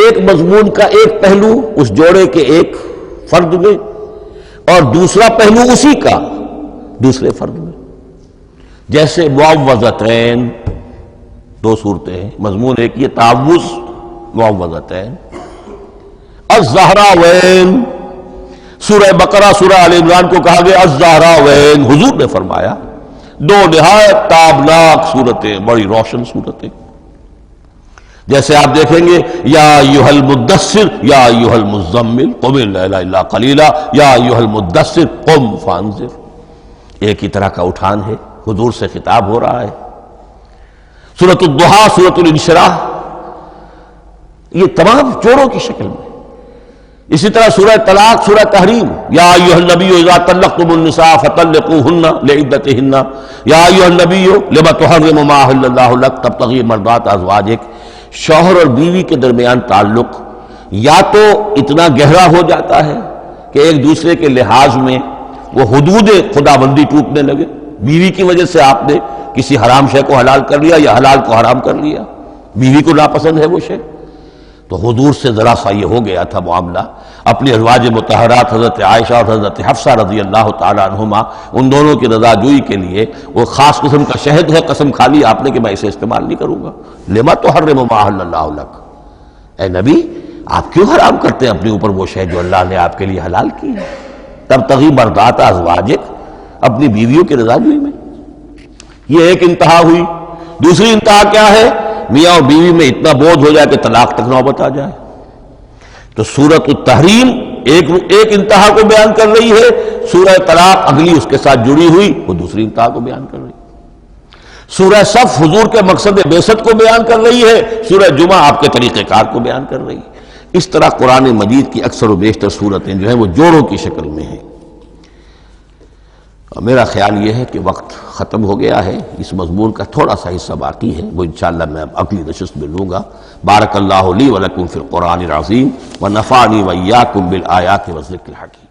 Speaker 2: ایک مضمون کا ایک پہلو اس جوڑے کے ایک فرد میں، اور دوسرا پہلو اسی کا دوسرے فرد میں۔ جیسے معوذتین، 2 صورتیں ہیں، مضمون ایک یہ تعوذ، معوذتین۔ الزہراوین، سورہ بقرہ، سورہ آل عمران کو کہا گیا الزہراوین، حضور نے فرمایا 2 نہایت تابناک صورتیں، بڑی روشن صورتیں۔ جیسے آپ دیکھیں گے یا ایھا المدثر یا ایھا المزمل قم اللیل الا قلیلا یا ایھا المدثر قم فانذر، ایک ہی طرح کا اٹھان ہے، حضور سے خطاب ہو رہا ہے۔ سورۃ الضحیٰ، سورۃ الانشراح، یہ تمام جوڑوں کی شکل میں۔ اسی طرح سورہ طلاق، سورہ تحریم، یا ایھا النبی اذا طلقتم النساء فطلقوہن لعدتہن یا ایھا النبی لم تحرم ما احل اللہ لک تبتغی مرضات ازواجک۔ شوہر اور بیوی کے درمیان تعلق یا تو اتنا گہرا ہو جاتا ہے کہ ایک دوسرے کے لحاظ میں وہ حدود خداوندی ٹوٹنے لگے، بیوی کی وجہ سے آپ نے کسی حرام شے کو حلال کر لیا یا حلال کو حرام کر لیا، بیوی کو ناپسند ہے وہ شے، تو حضور سے ذرا سا یہ ہو گیا تھا معاملہ۔ اپنی ازواج مطہرات حضرت عائشہ اور حضرت حفصہ رضی اللہ تعالی عنہما، ان دونوں کی رضا جوئی کے لیے وہ خاص قسم کا شہد ہے، قسم کھا لی آپ نے کہ میں اسے استعمال نہیں کروں گا۔ لما تحرم ما احل اللہ لک، اے نبی آپ کیوں حرام کرتے ہیں اپنے اوپر وہ شے جو اللہ نے آپ کے لیے حلال کی ہے؟ تبتغی مرضات ازواجک، اپنی بیویوں کی رضا جوئی میں۔ یہ ایک انتہا ہوئی۔ دوسری انتہا کیا ہے؟ میاں اور بیوی میں اتنا بوجھ ہو جائے کہ طلاق تک نوبت آ جائے، تو سورۃ التحریم ایک انتہا کو بیان کر رہی ہے، سورہ طلاق اگلی اس کے ساتھ جڑی ہوئی وہ دوسری انتہا کو بیان کر رہی ہے۔ سورہ صف حضور کے مقصد بعثت کو بیان کر رہی ہے، سورہ جمعہ آپ کے طریقہ کار کو بیان کر رہی ہے۔ اس طرح قرآن مجید کی اکثر و بیشتر صورتیں جو ہیں وہ جوڑوں کی شکل میں ہیں۔ میرا خیال یہ ہے کہ وقت ختم ہو گیا ہے، اس مضمون کا تھوڑا سا حصہ باقی ہے، وہ انشاءاللہ میں اگلی نشست میں لوں گا۔ بارک اللہ لی ولکم فی القرآن العظیم ونفعنی وإیاکم بالآیات والذکر الحکیم۔